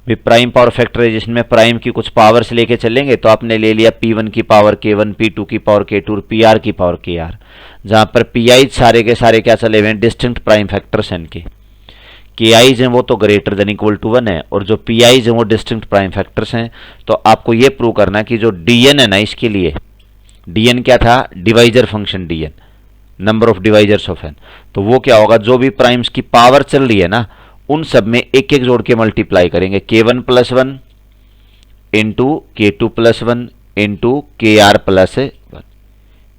भी प्राइम पावर फैक्टराइजेशन में प्राइम की कुछ पावर्स लेके चलेंगे, तो आपने ले लिया P1 की पावर K1, P2 की पावर K2 और PR की पावर KR, जहां पर PI सारे के सारे क्या चले हुए हैं? डिस्टिंक्ट प्राइम फैक्टर्स हैं इनके। KI's हैं वो तो ग्रेटर देन इक्वल टू 1 है, और जो PI's हैं वो डिस्टिंक्ट प्राइम फैक्टर्स हैं। तो आपको ये प्रूव करना कि जो DN है ना, इसके लिए DN क्या था? Divisor function DN, number of divisors of N. तो वो क्या होगा? जो भी प्राइम्स की पावर चल रही है ना, उन सब में एक एक जोड़ के मल्टीप्लाई करेंगे। K1 plus 1 into K2 plus 1 into KR plus 1।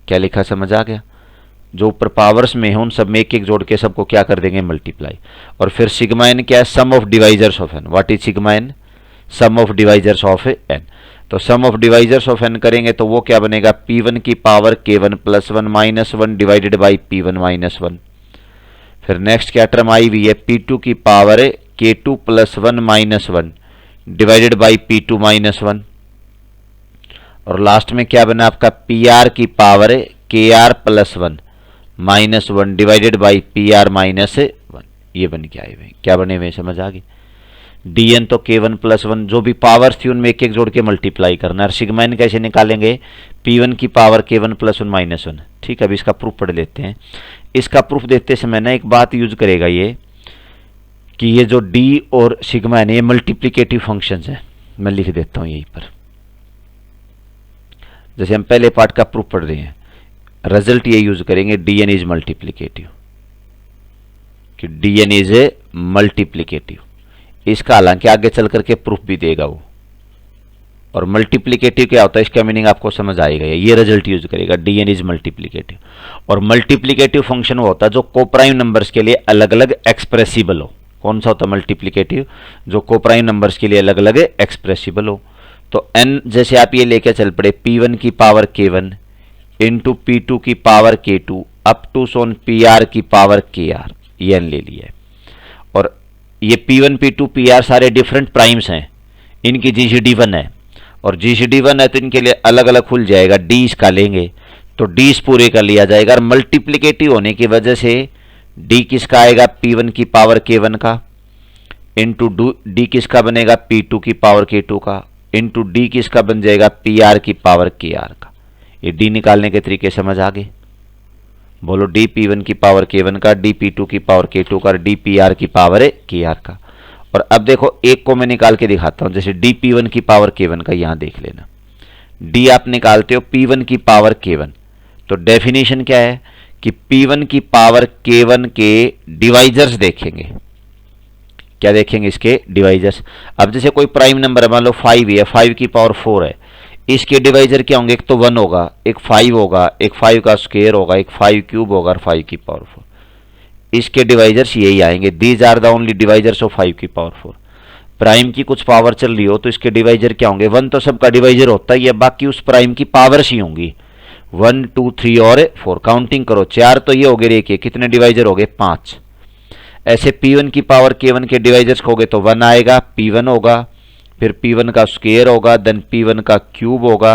क्या लिखा, समझ आ गया? जो ऊपर पावर्स में है उन सब में एक एक जोड़ के सबको क्या कर देंगे? मल्टीप्लाई। और फिर सिग्मा एन क्या है? Sum of divisors of n. What is sigma n? Sum of divisors of N. तो sum of divisors of n करेंगे तो वो क्या बनेगा? P1 की power K1 plus 1 minus 1 divided by P1 minus 1। फिर नेक्स्ट क्या टर्म आई हुई है? P2 की power K2 plus 1 minus 1 divided by P2 minus 1। और लास्ट में क्या बना आपका? PR की power KR plus 1 minus 1 divided by PR minus 1। ये बन के आए हुए, क्या बने हुए समझ आ गई? DN तो K1 प्लस 1 जो भी पावर थी उनमें एक एक जोड़ के मल्टीप्लाई करना है। सिग्मा एन कैसे निकालेंगे? P1 की पावर K1 प्लस 1 माइनस 1। ठीक है, अभी इसका प्रूफ पढ़ लेते हैं। इसका प्रूफ देते समय ना एक बात यूज करेगा ये, कि ये जो D और सिग्मा एन ये मल्टीप्लीकेटिव फंक्शंस हैं। मैं लिख देता हूं यहीं पर, जैसे हम पहले पार्ट का प्रूफ पढ़ रहे हैं, रिजल्ट ये यूज करेंगे DN इज मल्टीप्लीकेटिव, कि DN इज ए मल्टीप्लीकेटिव। इसका हालांकि आगे चल करके प्रूफ भी देगा वो। और मल्टीप्लिकेटिव क्या होता है इसका मीनिंग आपको समझ आएगा। ये रिजल्ट यूज करेगा, DN इज मल्टीप्लिकेटिव। और मल्टीप्लिकेटिव फंक्शन वो होता है जो कोप्राइम नंबर्स के लिए अलग अलग एक्सप्रेसिबल हो। कौन सा होता है मल्टीप्लिकेटिव? जो कोप्राइम नंबर्स के लिए अलग अलग एक्सप्रेसिबल हो। तो n जैसे आप ये लेके चल पड़े P1 की पावर K1 इंटू P2 की power K2 up to Son PR की पावर KR, ये n ले लिया है। और ये P1 P2 PR सारे डिफरेंट प्राइम्स हैं, इनकी GCD 1 है, और GCD 1 है तो इनके लिए अलग अलग खुल जाएगा। D इसका लेंगे तो D पूरे का लिया जाएगा, और मल्टीप्लिकेटिव होने की वजह से D किसका आएगा? P1 की पावर K1 का इंटू D किसका बनेगा? P2 की पावर K2 का इंटू D किसका बन जाएगा? PR की पावर KR का। ये D निकालने के तरीके समझ आ गए? बोलो, D P1 की पावर K1 का, D P2 की पावर K2 का, D PR की पावर KR का। और अब देखो एक को मैं निकाल के दिखाता हूं, जैसे D P1 की पावर K1 का, यहां देख लेना। D आप निकालते हो P1 की पावर K1, तो डेफिनेशन क्या है कि P1 की पावर K1 के डिवाइजर्स देखेंगे। क्या देखेंगे इसके डिवाइजर्स। अब जैसे कोई प्राइम नंबर है, मान लो 5 है, 5 की पावर 4 है, इसके डिवाइजर क्या होंगे, एक तो 1 होगा, एक 5 होगा, एक 5 का स्क्वायर होगा, एक 5 क्यूब होगा और 5 की पावर 4। इसके डिवाइजर्स यही आएंगे। These are the only divisors of 5 की पावर 4। प्राइम की कुछ पावर चल रही हो तो इसके डिवाइजर क्या होंगे, 1 तो सबका डिवाइजर होता ही है, बाकी उस प्राइम की पावर्स ही होंगी, 1 2 3 और 4। काउंटिंग करो, 4 तो ये हो गए, देखिए कितने डिवाइजर हो गए, 5। ऐसे P1 की पावर K1 के डिवाइजर्स खोगे तो 1 आएगा, P1 होगा, फिर P1 का स्क्वायर होगा, देन P1 का क्यूब होगा,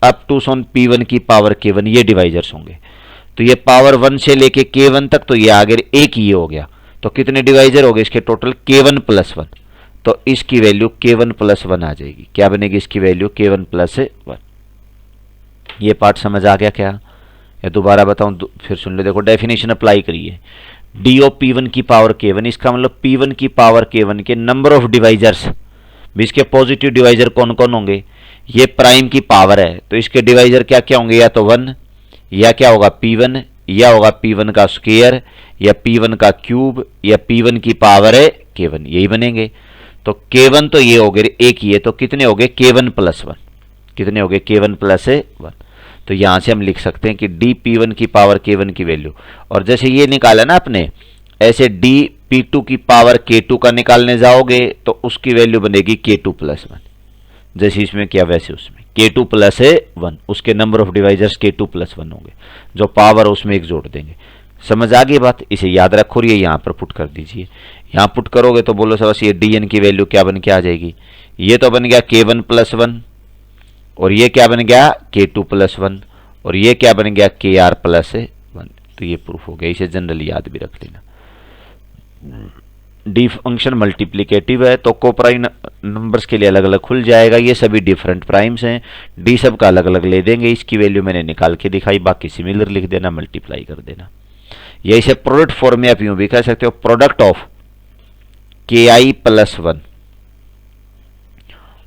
अप टू सोन P1 की पावर K1, ये डिवाइजर्स होंगे। तो ये पावर 1 से लेके K1 तक तो ये आगे एक ही हो गया। तो कितने डिवाइजर हो गए इसके टोटल, K1 प्लस 1। तो इसकी वैल्यू K1 प्लस 1 आ जाएगी। क्या बनेगी इसकी वैल्यू, K1 प्लस 1। ये पार्ट समझ आ गया क्या, या दोबारा बताऊं, फिर सुन लो। देखो डेफिनेशन अप्लाई करिए, डी ओ P1 की पावर K1, इसका मतलब P1 की पावर K1 के नंबर ऑफ डिवाइजर्स, इसके पॉजिटिव डिवाइजर कौन कौन होंगे, ये प्राइम की पावर है तो इसके डिवाइजर क्या क्या होंगे, या तो 1, या क्या होगा P1, या होगा P1 का स्क्वायर, या P1 का क्यूब, या P1 की पावर है K1, यही बनेंगे। तो K1 तो ये हो गए एक ही है, तो कितने हो गए, K1 प्लस 1। कितने हो गए, K1 प्लस 1। तो यहां से हम लिख सकते हैं कि डी P1 की पावर K1 की वैल्यू, और जैसे ये निकाला ना आपने, ऐसे डी P2 की पावर K2 का निकालने जाओगे तो उसकी वैल्यू बनेगी K2 प्लस 1। जैसे इसमें किया वैसे उसमें K2 प्लस 1, उसके number of divisors K2 plus 1 होंगे, जो पावर उसमें एक जोड़ देंगे। समझ आ गई बात, इसे याद रखो, ये यहां पर पुट कर दीजिए। यहां पुट करोगे तो बोलो बस ये DN की वैल्यू क्या बन के आ जाएगी, ये तो बन गया K1 प्लस 1, और ये क्या बन गया K2 प्लस 1, और ये क्या बन गया KR प्लस 1। तो ये प्रूफ हो गया, इसे जनरली याद भी रख लेना। डी फंक्शन मल्टीप्लिकेटिव है तो कोप्राइम नंबर्स के लिए अलग अलग खुल जाएगा, ये सभी डिफरेंट प्राइम्स हैं, डी सब का अलग अलग ले देंगे। इसकी वैल्यू मैंने निकाल के दिखाई, बाकी सिमिलर लिख देना, मल्टीप्लाई कर देना। ये इसे प्रोडक्ट फॉर्म में आप यूं भी कह सकते हो, प्रोडक्ट ऑफ KI प्लस 1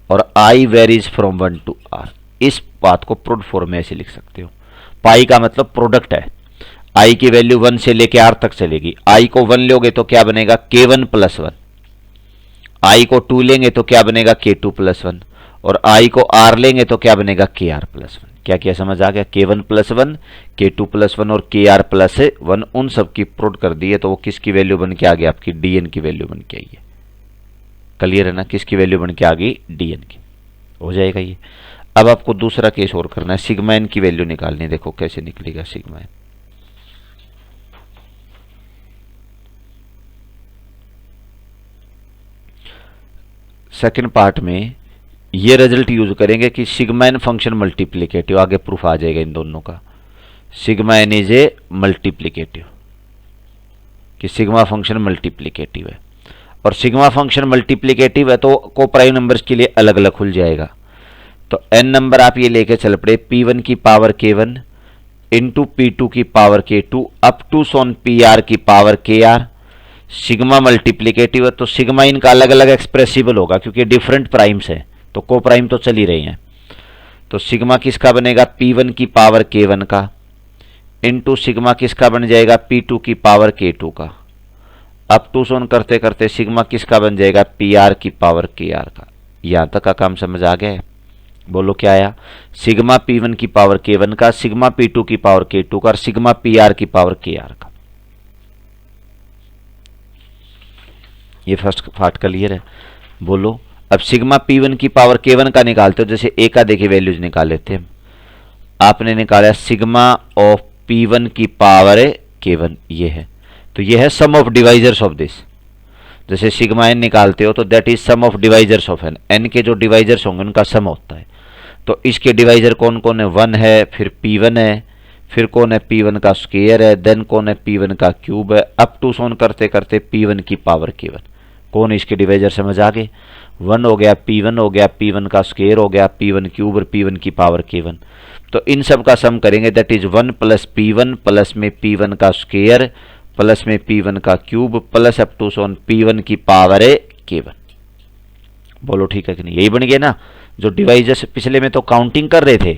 और I varies from 1 to R। इस बात को प्रोडक्ट फॉर्म में ऐसे लिख सकते हो। पाई का मतलब प्रोडक्ट है, I की वैल्यू 1 से लेके R तक चलेगी। I को 1 लोगे तो क्या बनेगा K1 प्लस 1, I को 2 लेंगे तो क्या बनेगा K2 प्लस 1, और I को R लेंगे तो क्या बनेगा KR प्लस 1। क्या क्या समझ आ गया, K1 प्लस 1, K2 प्लस 1 और KR प्लस 1, उन सब की प्रोड कर दी है तो वो किसकी वैल्यू बन के आ गई, आपकी DN की वैल्यू बन के आई है। क्लियर है ना, किसकी वैल्यू बन के आ गई, DN की, हो जाएगा ये। अब आपको दूसरा केस और करना है, सिग्मा एन की वैल्यू निकालनी। देखो कैसे निकलेगा सिग्मा एन। सेकंड पार्ट में ये रिजल्ट यूज करेंगे कि सिग्मा एन फंक्शन मल्टीप्लिकेटिव, आगे प्रूफ आ जाएगा इन दोनों का। Sigma N is a multiplicative, कि सिग्मा फंक्शन मल्टीप्लिकेटिव है, और सिग्मा फंक्शन मल्टीप्लिकेटिव है तो कोप्राइम नंबर्स के लिए अलग अलग खुल जाएगा। तो n नंबर आप ये लेके चल पड़े, P1 की पावर K1 इंटू P2 की power K2 up to Son PR की पावर KR। सिग्मा मल्टीप्लिकेटिव है तो सिग्मा इनका अलग अलग एक्सप्रेसिबल होगा, क्योंकि डिफरेंट प्राइम्स है तो को प्राइम तो चल ही रही हैं। तो सिग्मा किसका बनेगा, P1 की पावर K1 का इंटू सिग्मा किसका बन जाएगा, P2 की पावर K2 का। अप टू सोन करते करते सिग्मा किसका बन जाएगा, PR की पावर KR का। यहां तक का काम समझ आ गया है, बोलो क्या आया, सिग्मा P1 की पावर K1 का, सिग्मा P2 की पावर K2 का, और सिग्मा PR की पावर KR का। ये फर्स्ट पार्ट क्लियर है, बोलो। अब सिग्मा P1 की पावर K1 का निकालते हो, जैसे ए का देखिए वैल्यूज निकाल लेते हैं। आपने निकाला सिग्मा ऑफ P1 की पावर K1, ये है, तो ये है sum of divisors of this. जैसे सिग्मा एन निकालते हो तो that is sum of divisors of N, N के जो डिवाइजर्स होंगे उनका सम होता है। तो इसके डिवाइजर कौन कौन है, 1 है, फिर P1 है, फिर कौन है P1 का स्क्वायर है, देन कौन है P1 का क्यूब है, अप टू सोन करते करते P1 की पावर K1। कौन इसके डिवाइजर समझ आ गए, 1 हो गया, P1 हो गया, P1 का स्क्वायर हो गया, P1 क्यूब और P1 की पावर K1। तो इन सब का सम करेंगे, that is 1 plus P1 plus में P1 का स्क्वायर प्लस में P1 का cube plus up to so on P1 की पावर K1। बोलो ठीक है कि नहीं, यही बन गया ना। जो डिवाइजर्स पिछले में तो काउंटिंग कर रहे थे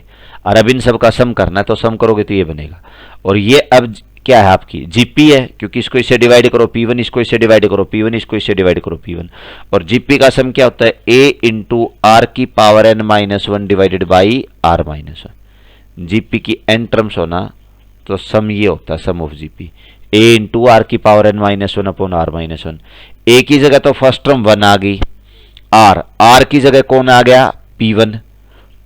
और अब इन सब का सम करना है, तो सम करोगे तो ये बनेगा। और ये अब क्या है आपकी जीपी है, क्योंकि इसको इससे डिवाइड करो P1, इसको इससे डिवाइड करो P1, इसको इससे डिवाइड करो P1, और जीपी का सम क्या होता है a इंटू आर की power n minus one divided by r minus one. GP की n टर्म्स होना तो सम ये होता है sum of GP a into r की power n minus one upon r minus one. A की जगह तो फर्स्ट टर्म 1 आ गई, आर की जगह कौन आ गया P1,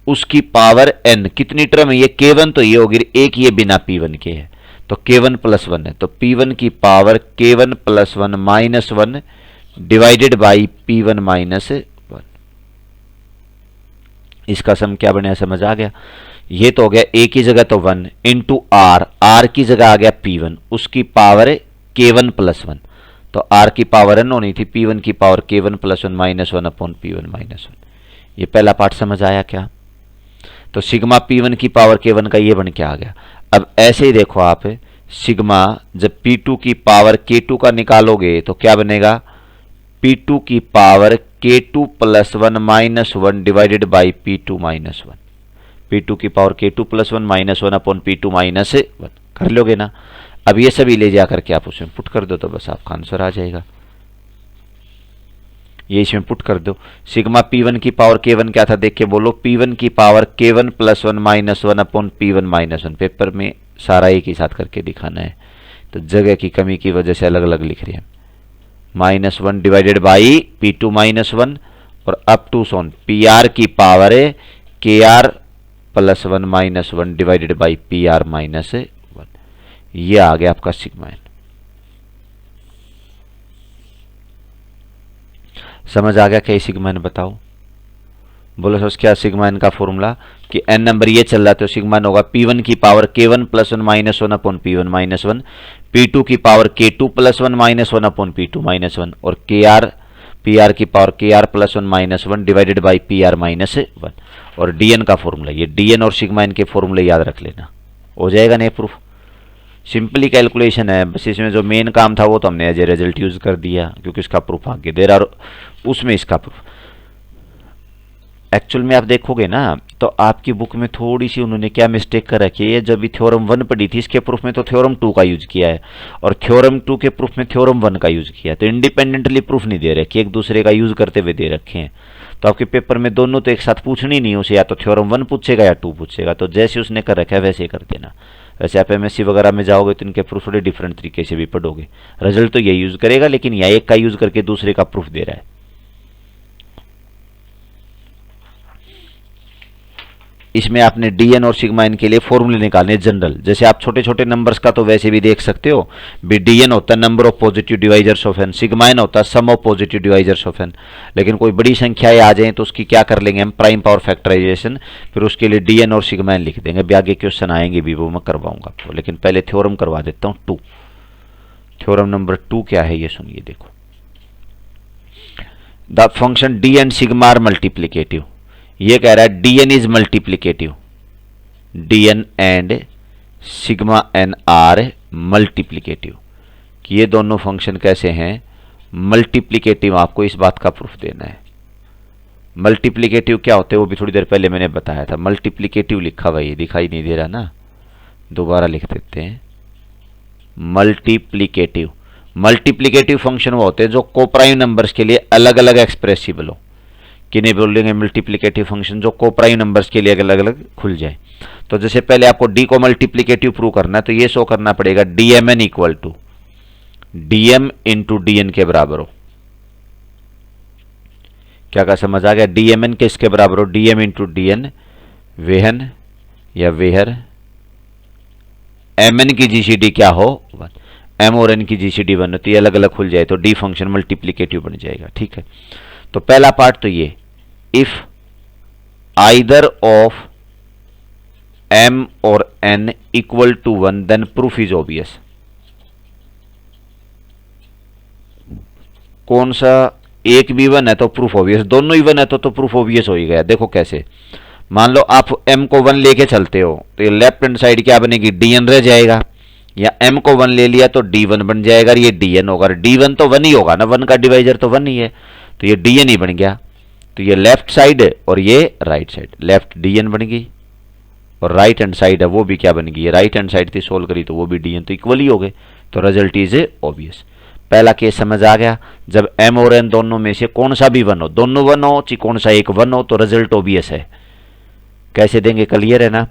उसकी पावर n, कितनी टर्म है ये K1, तो ये होगी एक, ये बिना P1 के है तो K1 प्लस वन है, तो P1 की power K1 plus one minus one divided by P1 minus one. इसका सम क्या बने समझ आ गया। ये तो हो गया a की जगह तो 1 इंटू आर की जगह आ गया P1, उसकी पावर K1 प्लस वन, तो r की पावर n होनी थी, P1 की power K1 plus one minus one upon P1 minus one. ये पहला पार्ट समझ आया क्या। तो सिग्मा P1 की पावर K1 का ये बन के आ गया। अब ऐसे ही देखो आप, सिग्मा जब P2 की पावर K2 का निकालोगे तो क्या बनेगा, P2 की power K2 plus one minus one divided by P2 minus one. P2 की power K2 plus one minus one upon P2 minus one, कर लोगे ना। अब ये सभी ले जाकर के आप उसमें पुट कर दो तो बस आपका आंसर आ जाएगा। ये इसमें पुट कर दो। सिग्मा P1 की पावर K1 क्या था देख के बोलो, P1 की power K1 plus one minus one upon P1 minus one. Paper में सारा एक ही साथ करके दिखाना है, तो जगह की कमी की वजह से अलग अलग लिख रहे हैं। Minus one divided by P2 minus one और अप टू सोन PR की पावर है KR plus one minus one divided by PR minus one. ये आ गया आपका सिग्मा n। समझ आ गया क्या सिग्मा n, बताओ बोलो सर क्या सिग्मा n का फॉर्मूला कि n नंबर ये चल रहा है तो सिग्मा n होगा P1 की power K1 plus one minus one upon P1 minus one, P2 की power K2 plus one minus one upon P2 minus one, और PR की power KR plus one minus one divided by PR minus one. और DN का फॉर्मूला, ये DN और सिग्मा n के फॉर्मूले याद रख लेना, हो जाएगा नहीं प्रूफ। सिंपली कैलकुलेशन है, बस इसमें जो मेन काम था वो तो हमने एज ए रिजल्ट यूज कर दिया क्योंकि इसका प्रूफ आगे दे रहा, उसमें इसका प्रूफ एक्चुअल में आप देखोगे ना तो आपकी बुक में थोड़ी सी उन्होंने क्या मिस्टेक कर रखी है। जब भी थ्योरम 1 पढ़ी थी इसके प्रूफ में तो थ्योरम 2 का यूज किया है, और थ्योरम 2 के प्रूफ में थ्योरम 1 का यूज किया है, तो इंडिपेंडेंटली प्रूफ नहीं दे रखे, एक दूसरे का यूज करते हुए दे रखे हैं। तो आपके पेपर में दोनों तो एक साथ पूछनी नहीं, उसे या तो थ्योरम 1 पूछेगा या 2 पूछेगा, तो जैसे उसने कर रखा है वैसे कर देना। वैसे आप MSc वगैरह में जाओगे तो इनके प्रूफ थोड़े डिफरेंट तरीके से भी पढ़ोगे, रिजल्ट तो यही यूज करेगा, लेकिन यहाँ एक का यूज करके दूसरे का प्रूफ दे रहा है। इसमें आपने DN और सिग्मा n के लिए फॉर्मूले निकालने जनरल, जैसे आप छोटे छोटे नंबर्स का तो वैसे भी देख सकते हो। DN होता है number of positive divisors of n, sigma n होता है sum of positive divisors of n। लेकिन कोई बड़ी संख्याएं आ जाएं तो उसकी क्या कर लेंगे हम, प्राइम पावर फैक्टराइजेशन, फिर उसके लिए DN और सिग्मा n लिख देंगे। अभी आगे क्वेश्चन आएंगे भी वो मैं करवाऊंगा आपको, लेकिन पहले थ्योरम करवा देता हूँ 2। थ्योरम नंबर 2 क्या है ये सुनिए, देखो the function D and sigma are multiplicative. ये कह रहा है DN is multiplicative, DN and sigma n are multiplicative, कि ये दोनों फंक्शन कैसे हैं मल्टीप्लीकेटिव। आपको इस बात का प्रूफ देना है। मल्टीप्लीकेटिव क्या होते हैं वो भी थोड़ी देर पहले मैंने बताया था। मल्टीप्लीकेटिव लिखा हुआ ये दिखाई नहीं दे रहा ना, दोबारा लिख देते हैं। मल्टीप्लीकेटिव, मल्टीप्लीकेटिव फंक्शन वो होते हैं जो कोप्राइम नंबर्स के लिए अलग अलग एक्सप्रेसिबल हो। किन्हें बोलेंगे मल्टीप्लीकेटिव फंक्शन, जो कोप्राइम नंबर्स के लिए अलग अलग खुल जाए। तो जैसे पहले आपको D को मल्टीप्लीकेटिव प्रूव करना है तो ये शो करना पड़ेगा DMN equal to DM into DN के बराबर हो। क्या का समझ आ गया, DMN किसके बराबर हो, DM इंटू DN वेहन या वेहर, MN की GCD क्या हो 1, M और N की GCD 1 होती है, अलग अलग खुल जाए तो D फंक्शन मल्टीप्लीकेटिव बन जाएगा। ठीक है, तो पहला पार्ट तो ये, इफ आइदर ऑफ M और N equal to 1 then proof is obvious. कौन सा, एक भी 1 है तो प्रूफ ऑब्वियस, दोनों ही 1 है तो प्रूफ ऑब्वियस हो ही गया। देखो कैसे, मान लो आप M को 1 लेके चलते हो तो ये लेफ्ट हैंड साइड क्या बनेगी, DN रह जाएगा, या M को 1 ले लिया तो D1 बन जाएगा, ये DN होगा। D1 तो 1 ही होगा ना, 1 का डिवाइजर तो 1 ही है, तो ये DN ही बन गया। तो ये लेफ्ट साइड और ये राइट साइड, लेफ्ट DN बन गई और राइट हैंड साइड है वो भी क्या बन गई है, राइट हैंड साइड थी सोल्व करी तो वो भी डी एन, तो इक्वल ही हो गए, तो रिजल्ट इज ऑब्वियस। पहला केस समझ आ गया, जब एम और एन दोनों में से कौन सा भी वन हो, दोनों वन हो चाहे कौन सा एक वन हो, तो रिजल्ट ऑब्वियस है। कैसे देंगे, क्लियर है ना।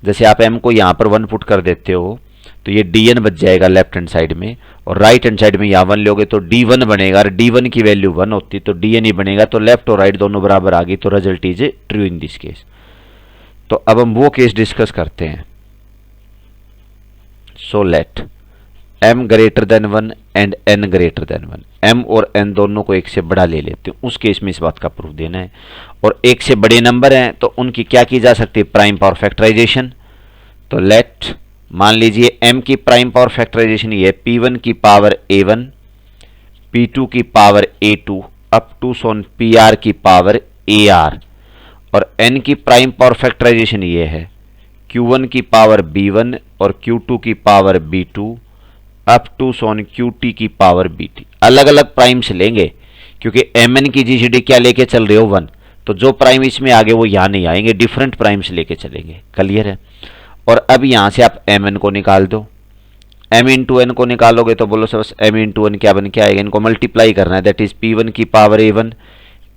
जैसे आप एम को यहां पर वन पुट कर देते हो तो ये डी एन बच जाएगा लेफ्ट हैंड साइड में, और राइट हैंड साइड में यहाँ वन लोगे तो डी वन बनेगा, और डी वन की वैल्यू वन होती तो डी एन ही बनेगा, तो लेफ्ट और राइट दोनों बराबर आ गई, तो result is true in this case. तो अब हम वो केस डिस्कस करते हैं। So let m greater than 1 and n greater than 1, m और n दोनों को एक से बड़ा ले लेते हैं, उस केस में इस बात का प्रूफ देना है। और एक से बड़े नंबर हैं तो उनकी क्या की जा सकती है, प्राइम पावर फैक्टराइजेशन। तो लेट मान लीजिए m की प्राइम पावर फैक्टराइजेशन ये p1 की पावर a1, p2 की power a2 up to Son pr की पावर ar, और n की प्राइम पावर फैक्टराइजेशन ये है q1 की पावर b1 और q2 की power b2 up to Son qt की पावर bt। अलग अलग प्राइम्स लेंगे क्योंकि mn की जीसीडी क्या लेके चल रहे हो 1, तो जो प्राइम इसमें आगे वो यहां नहीं आएंगे, डिफरेंट प्राइम्स लेके चलेंगे, क्लियर है। और अब यहां से आप mn को निकाल दो, m इंटू एन को निकालोगे तो बोलो बस m इंटू एन क्या बन के आएगा, इनको मल्टीप्लाई करना है, दैट इज p1 की पावर a1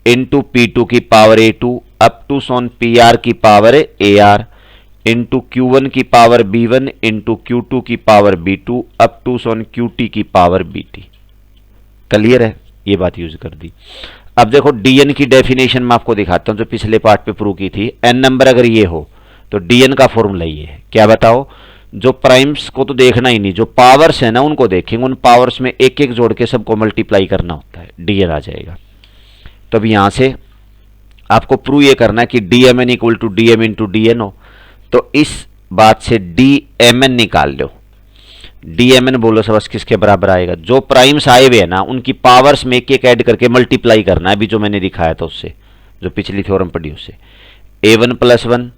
इंटू p2 की power a2 up to Son pr की पावर ar इंटू Q1 की पावर B1 इंटू Q2 की power B2 up to Son QT की पावर BT। क्लियर है, ये बात यूज कर दी। अब देखो DN की डेफिनेशन मैं आपको दिखाता हूं जो पिछले पार्ट पे प्रूव की थी। n नंबर अगर ये हो तो DN का फॉर्मूला ये है, क्या बताओ, जो प्राइम्स को तो देखना ही नहीं, जो पावर्स है ना उनको देखेंगे, उन पावर्स में एक एक जोड़ के सबको मल्टीप्लाई करना होता है, DN आ जाएगा। तो अब यहां से आपको प्रूव ये करना है कि DMN equal to DM into DN हो, तो इस बात से DMN निकाल लो। DMN बोलो सबस किसके बराबर आएगा, जो प्राइम्स आए हुए हैं ना उनकी पावर्स में एक एक ऐड करके मल्टीप्लाई करना है, अभी जो मैंने दिखाया था उससे, जो पिछली थ्योरम पढ़ी उससे, A1 plus 1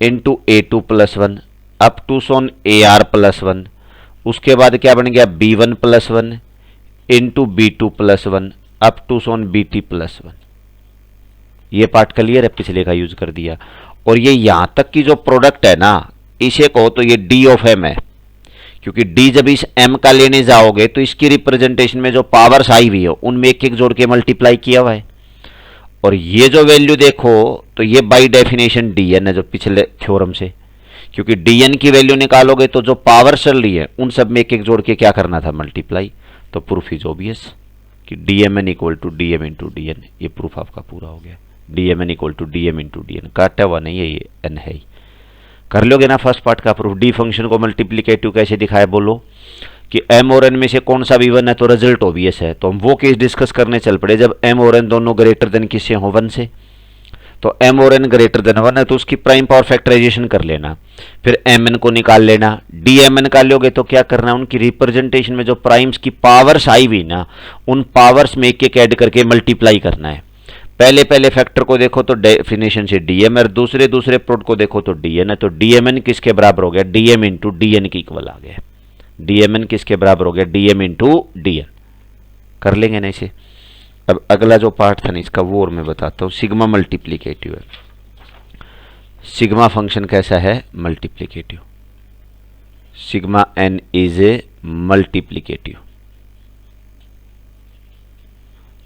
into A2 plus 1 up to so on AR plus 1, उसके बाद क्या बन गया B1 plus 1 into B2 plus 1 up to so on BT plus 1। ये पार्ट क्लियर है, पिछले का यूज कर दिया। और ये यहां तक की जो प्रोडक्ट है ना इसे कहो तो ये D ऑफ M है, क्योंकि D जब इस M का लेने जाओगे तो इसकी रिप्रेजेंटेशन में जो पावर्स आई हुई हो उनमें एक एक जोड़ के मल्टीप्लाई किया हुआ है। और ये जो वैल्यू देखो तो ये बाय डेफिनेशन DN है जो पिछले थ्योरम से, क्योंकि DN की वैल्यू निकालोगे तो जो पावर चल रही है उन सब में एक एक जोड़ के क्या करना था, मल्टीप्लाई। तो प्रूफ इज ऑब्वियस कि DMN equal to DM into DN, ये प्रूफ आपका पूरा हो गया। DMN equal to DM into DN, काटा हुआ नहीं है, ये n है ही। कर लोगे ना फर्स्ट पार्ट का प्रूफ। D फंक्शन को मल्टीप्लिकेटिव कैसे दिखाया, बोलो कि m और n में से कौन सा भी 1 है तो रिजल्ट ऑब्वियस है। तो हम वो केस डिस्कस करने चल पड़े जब m और n दोनों ग्रेटर देन किससे हो, 1 से। तो m और n ग्रेटर देन 1 है तो उसकी प्राइम पावर फैक्टराइजेशन कर लेना, फिर mn को निकाल लेना। DMN का लोगे तो क्या करना है, उनकी रिप्रेजेंटेशन में जो प्राइम्स की पावर्स आई हुई ना उन पावर्स में एक एक ऐड करके मल्टीप्लाई करना है। पहले पहले फैक्टर को देखो तो डेफिनेशन से DM, और दूसरे दूसरे प्रोडक्ट को देखो तो DN है, तो DMN किसके बराबर हो गया, DM इंटू DN के इक्वल आ गया। DMN किसके बराबर हो गया, DM इंटू DN। कर लेंगे ना इसे। अब अगला जो पार्ट था ना इसका वो और मैं बताता हूँ। सिग्मा मल्टीप्लीकेटिव है। सिग्मा फंक्शन कैसा है, multiplicative. Sigma n is a multiplicative.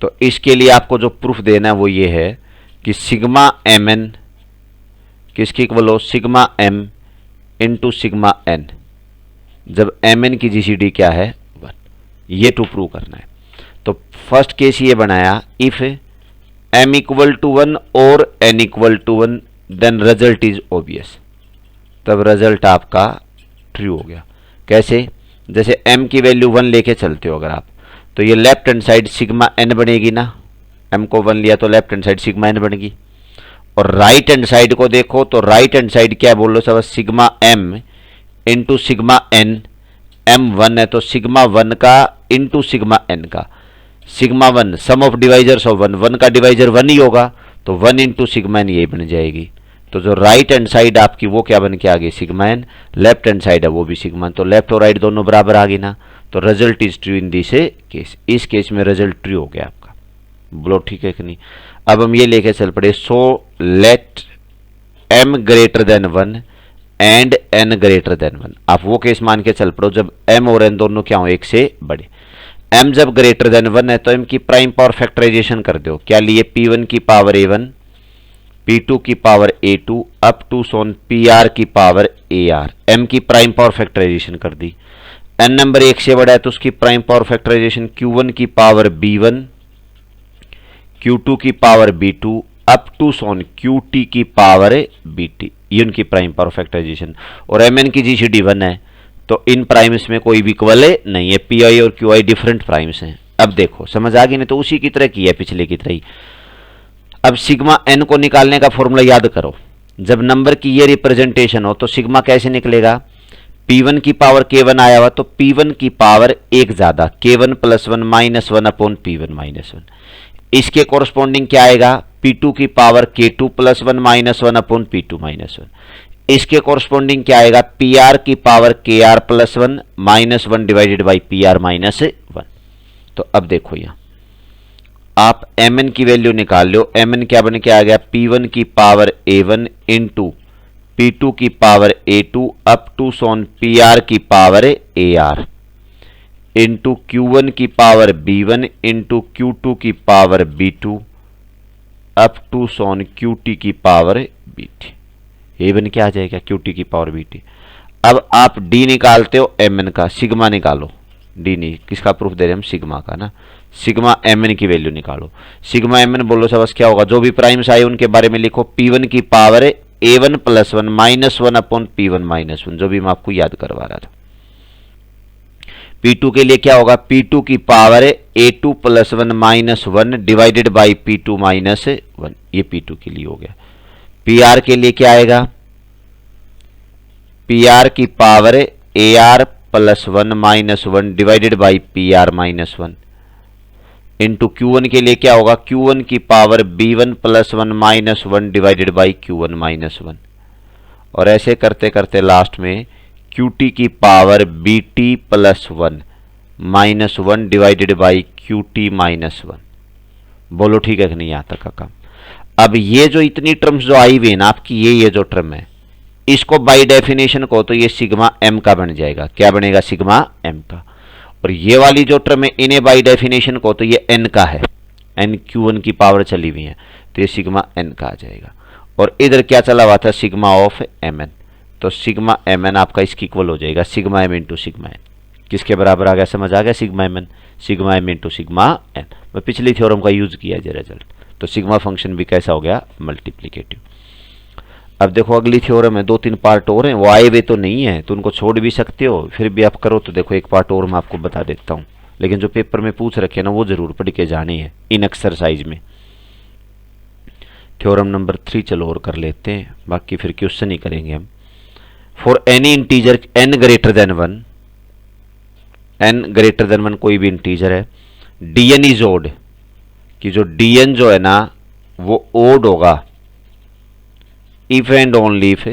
तो इसके लिए आपको जो प्रूफ देना है वो ये है कि सिग्मा mn किसकी इक्वल हो, sigma m into sigma n, जब mn की जीसीडी क्या है 1, ये टू प्रूव करना है। तो फर्स्ट केस ये बनाया, इफ m इक्वल टू 1 और n equal to 1 then result is obvious, तब रिजल्ट आपका ट्रू हो गया। कैसे, जैसे m की वैल्यू 1 लेके चलते हो अगर आप, तो ये left hand side sigma n बनेगी ना, m को 1 लिया तो left hand side sigma n बनेगी। और राइट हैंड साइड को देखो तो राइट हैंड साइड क्या बोलो सब, sigma m into sigma n, m 1 है तो सिग्मा 1 का इंटू सिग्मा n का, sigma 1 sum of divisors of 1, 1 का डिवाइजर 1 ही होगा तो 1 इंटू सिग्मा n ये बन जाएगी। तो जो राइट हैंड साइड आपकी वो क्या बन के आ गई, sigma n, left hand side है वो भी सिग्मा n, तो लेफ्ट और राइट दोनों बराबर आ गई ना, तो result is true in this case. इस केस में रिजल्ट ट्रू हो गया आपका, बोलो ठीक है कि नहीं। अब हम ये लेके चल पड़े, so let m greater than 1 and n greater than 1। आप वो केस मान के चल पड़ो जब m और n दोनों क्या हो, एक से बड़े। m जब ग्रेटर देन 1 है तो m की प्राइम पावर फैक्टराइजेशन कर दो। क्या लिए, p1 की पावर a1, p2 की power a2 up to Son pr की पावर ar। m की प्राइम पावर फैक्टराइजेशन कर दी। n नंबर एक से बड़ा है तो उसकी प्राइम पावर फैक्टराइजेशन q1 की पावर b1, q2 की power b2 up to Son qt की पावर bt। ये उनकी प्राइम पावर फैक्टराइजेशन। और mn की जीसीडी 1 है तो इन प्राइम्स में कोई भी इक्वल नहीं है, pi और qi डिफरेंट प्राइम्स हैं। अब देखो समझ आ गई, नहीं तो उसी की तरह की है पिछले की तरह ही। अब सिग्मा n को निकालने का फॉर्मूला याद करो। जब नंबर की ये रिप्रेजेंटेशन हो तो सिग्मा कैसे निकलेगा, p1 की पावर k1 आया हुआ तो p1 की पावर एक ज्यादा k1 plus 1 minus 1 upon p1 minus 1। इसके कोरस्पॉन्डिंग क्या आएगा, p2 की power k2 plus 1 minus 1 upon p2 minus 1। इसके कोरस्पॉन्डिंग क्या आएगा, pr की power kr plus 1 minus 1 divided by pr minus 1। तो अब देखो यहां आप mn की वैल्यू निकाल लो। mn क्या बन के आ गया, p1 की पावर a1 इंटू p2 की power a2 up to Son pr की पावर ar इंटू q1 की पावर b1 इंटू q2 की power b2 up to Son qt की पावर bt। ये बन के आ जाएगा qt की पावर bt। अब आप d निकालते हो mn का, सिग्मा निकालो। d नहीं, किसका प्रूफ दे रहे हम, सिग्मा का ना। सिग्मा mn की वैल्यू निकालो। सिग्मा mn बोलो सबस क्या होगा, जो भी प्राइम्स आए उनके बारे में लिखो। p1 की power a1 plus 1 minus 1 upon p1 minus 1, जो भी मैं आपको याद करवा रहा था। p2 के लिए क्या होगा, p2 की power a2 plus 1 minus 1 divided by p2 minus 1। ये p2 के लिए हो गया। pr के लिए क्या आएगा, pr की power ar plus 1 minus 1 divided by pr minus 1 into q1 के लिए क्या होगा, q1 की power b1 plus 1 minus 1 divided by q1 minus 1। और ऐसे करते करते लास्ट में qt की power bt plus 1 minus 1 divided by qt minus 1। बोलो ठीक है कि नहीं, यहां तक का काम। अब ये जो इतनी टर्म्स जो आई हुई है ना आपकी, ये जो टर्म है इसको बाय डेफिनेशन को तो ये सिग्मा m का बन जाएगा। क्या बनेगा, सिग्मा m का। और ये वाली जो टर्म है इन्हें बाय डेफिनेशन को तो ये n का है, n q1 की पावर चली हुई है तो ये सिग्मा n का आ जाएगा। और इधर क्या चला हुआ था, सिग्मा ऑफ mn। तो सिग्मा mn आपका इसकी इक्वल हो जाएगा sigma m into sigma n। किसके बराबर आ गया, समझ आ गया, sigma mn, sigma m into sigma n। मैं पिछली थ्योरम का यूज किया जो रिजल्ट, तो सिग्मा फंक्शन भी कैसा हो गया, मल्टीप्लीकेटिव। अब देखो अगली थ्योरम है, 2-3 पार्ट और हैं, वो आए हुए तो नहीं है तो उनको छोड़ भी सकते हो, फिर भी आप करो तो देखो एक पार्ट और मैं आपको बता देता हूँ। लेकिन जो पेपर में पूछ रखे ना वो जरूर पढ़ के जानी है इन एक्सरसाइज में। थ्योरम नंबर 3 चलो और कर लेते हैं, बाकी फिर क्वेश्चन ही करेंगे हम। For any integer n greater than 1, n greater than 1 कोई भी इंटीजर है, dn इज ओड, कि जो dn जो है ना वो ओड होगा if and only if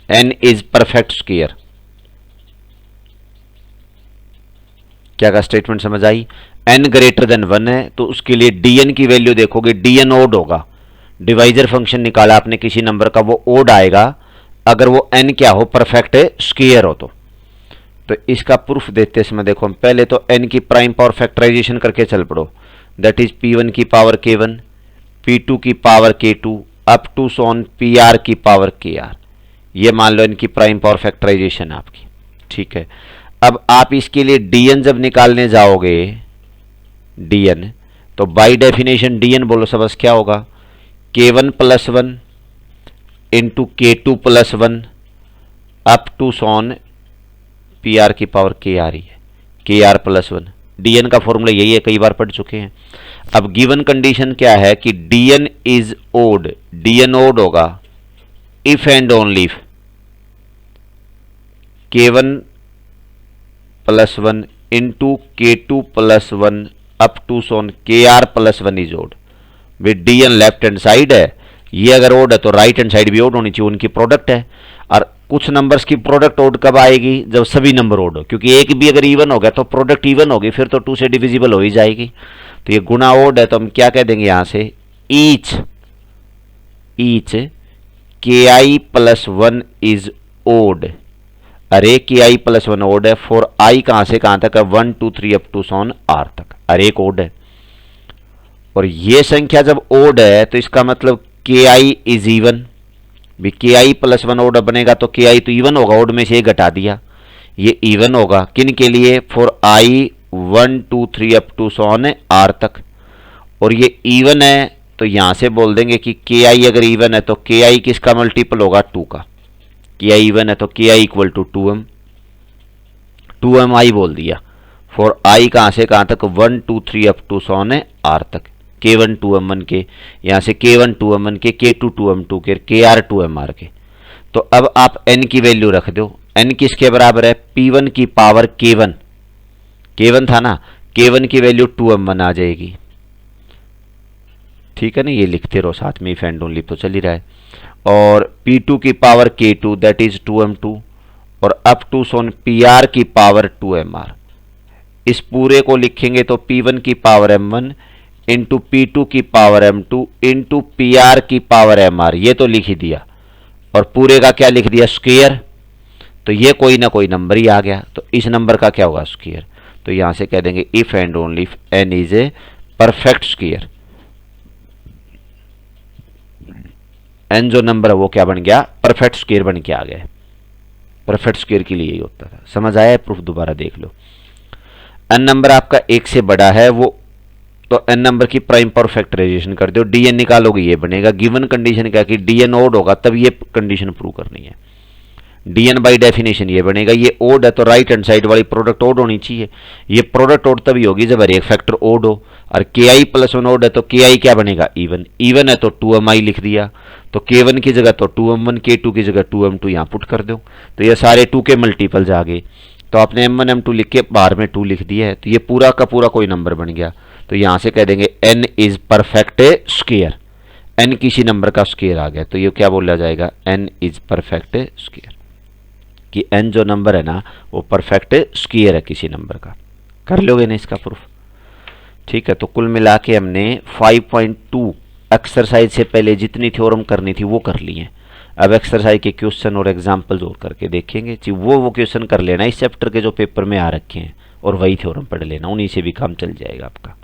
n is perfect square. क्या का स्टेटमेंट समझ आई, n ग्रेटर देन 1 है तो उसके लिए dn की वैल्यू देखोगे, dn ओड होगा। डिवाइजर फंक्शन निकाला आपने किसी नंबर का, वो ओड आएगा अगर वो n क्या हो, परफेक्ट स्क्वायर हो। तो इसका प्रूफ देते समय देखो हम पहले तो n की प्राइम पावर फैक्टराइजेशन करके चल पड़ो। दैट इज p1 की पावर k1, p2 की power k2 up to Son pr की पावर kr। ये मान लो इनकी प्राइम पावर फैक्टराइजेशन आपकी, ठीक है। अब आप इसके लिए dn जब निकालने जाओगे, dn तो बाय डेफिनेशन dn बोलो सबस क्या होगा, k1 plus 1 into k2 plus 1 up to Son pr की पावर kr ही है, kr प्लस 1। dn का फॉर्मूला यही है, कई बार पढ़ चुके हैं। अब गिवन कंडीशन क्या है कि dn is odd, dn odd होगा if and only if k1 plus 1 into k2 plus 1 up to Son kr plus 1 is odd. With dn left hand side है, ये अगर ओड है तो राइट हैंड साइड भी ओड होनी चाहिए, उनकी प्रोडक्ट है। और कुछ नंबर्स की प्रोडक्ट ओड कब आएगी, जब सभी नंबर ओड हो, क्योंकि एक भी अगर इवन हो गया तो प्रोडक्ट इवन होगी, फिर तो 2 से डिविजिबल हो ही जाएगी। तो ये गुना ओड है तो हम क्या कह देंगे यहां से, each ki plus 1 is odd, अरे ki प्लस 1 ओड है फॉर i कहां से कहां तक है 1 2 3 अप टू सॉन r तक, अरे एक ओड है। और ये संख्या जब ओड है तो इसका मतलब ki इज इवन, भी ki प्लस 1 ओड बनेगा तो ki तो इवन होगा, ओड में से घटा दिया, ये इवन होगा किन के लिए, for i 1 2 3 up to so on r तक। और ये इवन है तो यहां से बोल देंगे कि ki अगर इवन है तो ki किसका मल्टीपल होगा 2 का, ki इवन है तो ki equal to 2m, 2m i बोल दिया फॉर i कहां से कहां तक 1 2 3 अप टू सॉन r तक, k1 2m1 के, यहां से k1 2m1 के, k2 2m2 के, kr 2mr के। तो अब आप n की वैल्यू रख दो, n किसके बराबर है p1 की पावर k1, k1 था ना, k1 की वैल्यू 2m1 आ जाएगी, ठीक है ना, ये लिखते रहो साथ में, इफ एंड ओनली तो चल ही रहा है। और p2 की power k2 that is 2m2 और अप टू सोन pr की पावर 2mr। इस पूरे को लिखेंगे तो p1 की पावर m1 इंटू p2 की पावर m2 इंटू pr की पावर mr, ये तो लिख ही दिया, और पूरे का क्या लिख दिया स्क्वायर, तो ये कोई ना कोई नंबर ही आ गया, तो इस नंबर का क्या होगा स्क्वायर। तो यहां से कह देंगे if and only if n is a perfect square, n जो नंबर है वो क्या बन गया परफेक्ट स्क्वायर बन के आ गया। परफेक्ट स्क्वायर के लिए ही होता था, समझ आया है, प्रूफ दोबारा देख लो। n नंबर आपका एक से बड़ा है वो, तो n नंबर की प्राइम पावर फैक्टराइजेशन कर दो, dn निकालोगे ये बनेगा, गिवन कंडीशन क्या कि dn ओड होगा तब ये कंडीशन प्रूव करनी है, dn बाई डेफिनेशन ये बनेगा, ये ओड है तो राइट हैंड साइड वाली प्रोडक्ट ओड होनी चाहिए, ये प्रोडक्ट ओड तभी होगी जब हर एक फैक्टर ओड हो, और ki प्लस 1 ओड है तो ki क्या बनेगा इवन, इवन है तो 2mi लिख दिया, तो k1 की जगह तो 2m1, k2 की जगह 2m2 यहां पुट कर दो, तो ये सारे 2 के मल्टीपल्स आ गए, तो आपने m1 m2 लिख के बाहर में 2 लिख दिया है, तो ये पूरा का पूरा कोई नंबर बन गया। तो यहां से कह देंगे n is perfect square, n किसी नंबर का स्क्वायर आ गया, तो ये क्या बोला जाएगा n इज परफेक्ट स्क्वायर, कि n जो नंबर है ना वो परफेक्ट स्क्वायर है किसी नंबर का। कर लोगे ना इसका प्रूफ, ठीक है। तो कुल मिला के हमने 5.2 एक्सरसाइज से पहले जितनी थ्योरम करनी थी वो कर ली है, अब एक्सरसाइज के क्वेश्चन और एग्जाम्पल्स और करके देखेंगे, वो क्वेश्चन कर लेना इस चैप्टर के जो पेपर में आ रखे हैं, और वही थ्योरम पढ़ लेना, उन्हीं से भी काम चल जाएगा आपका।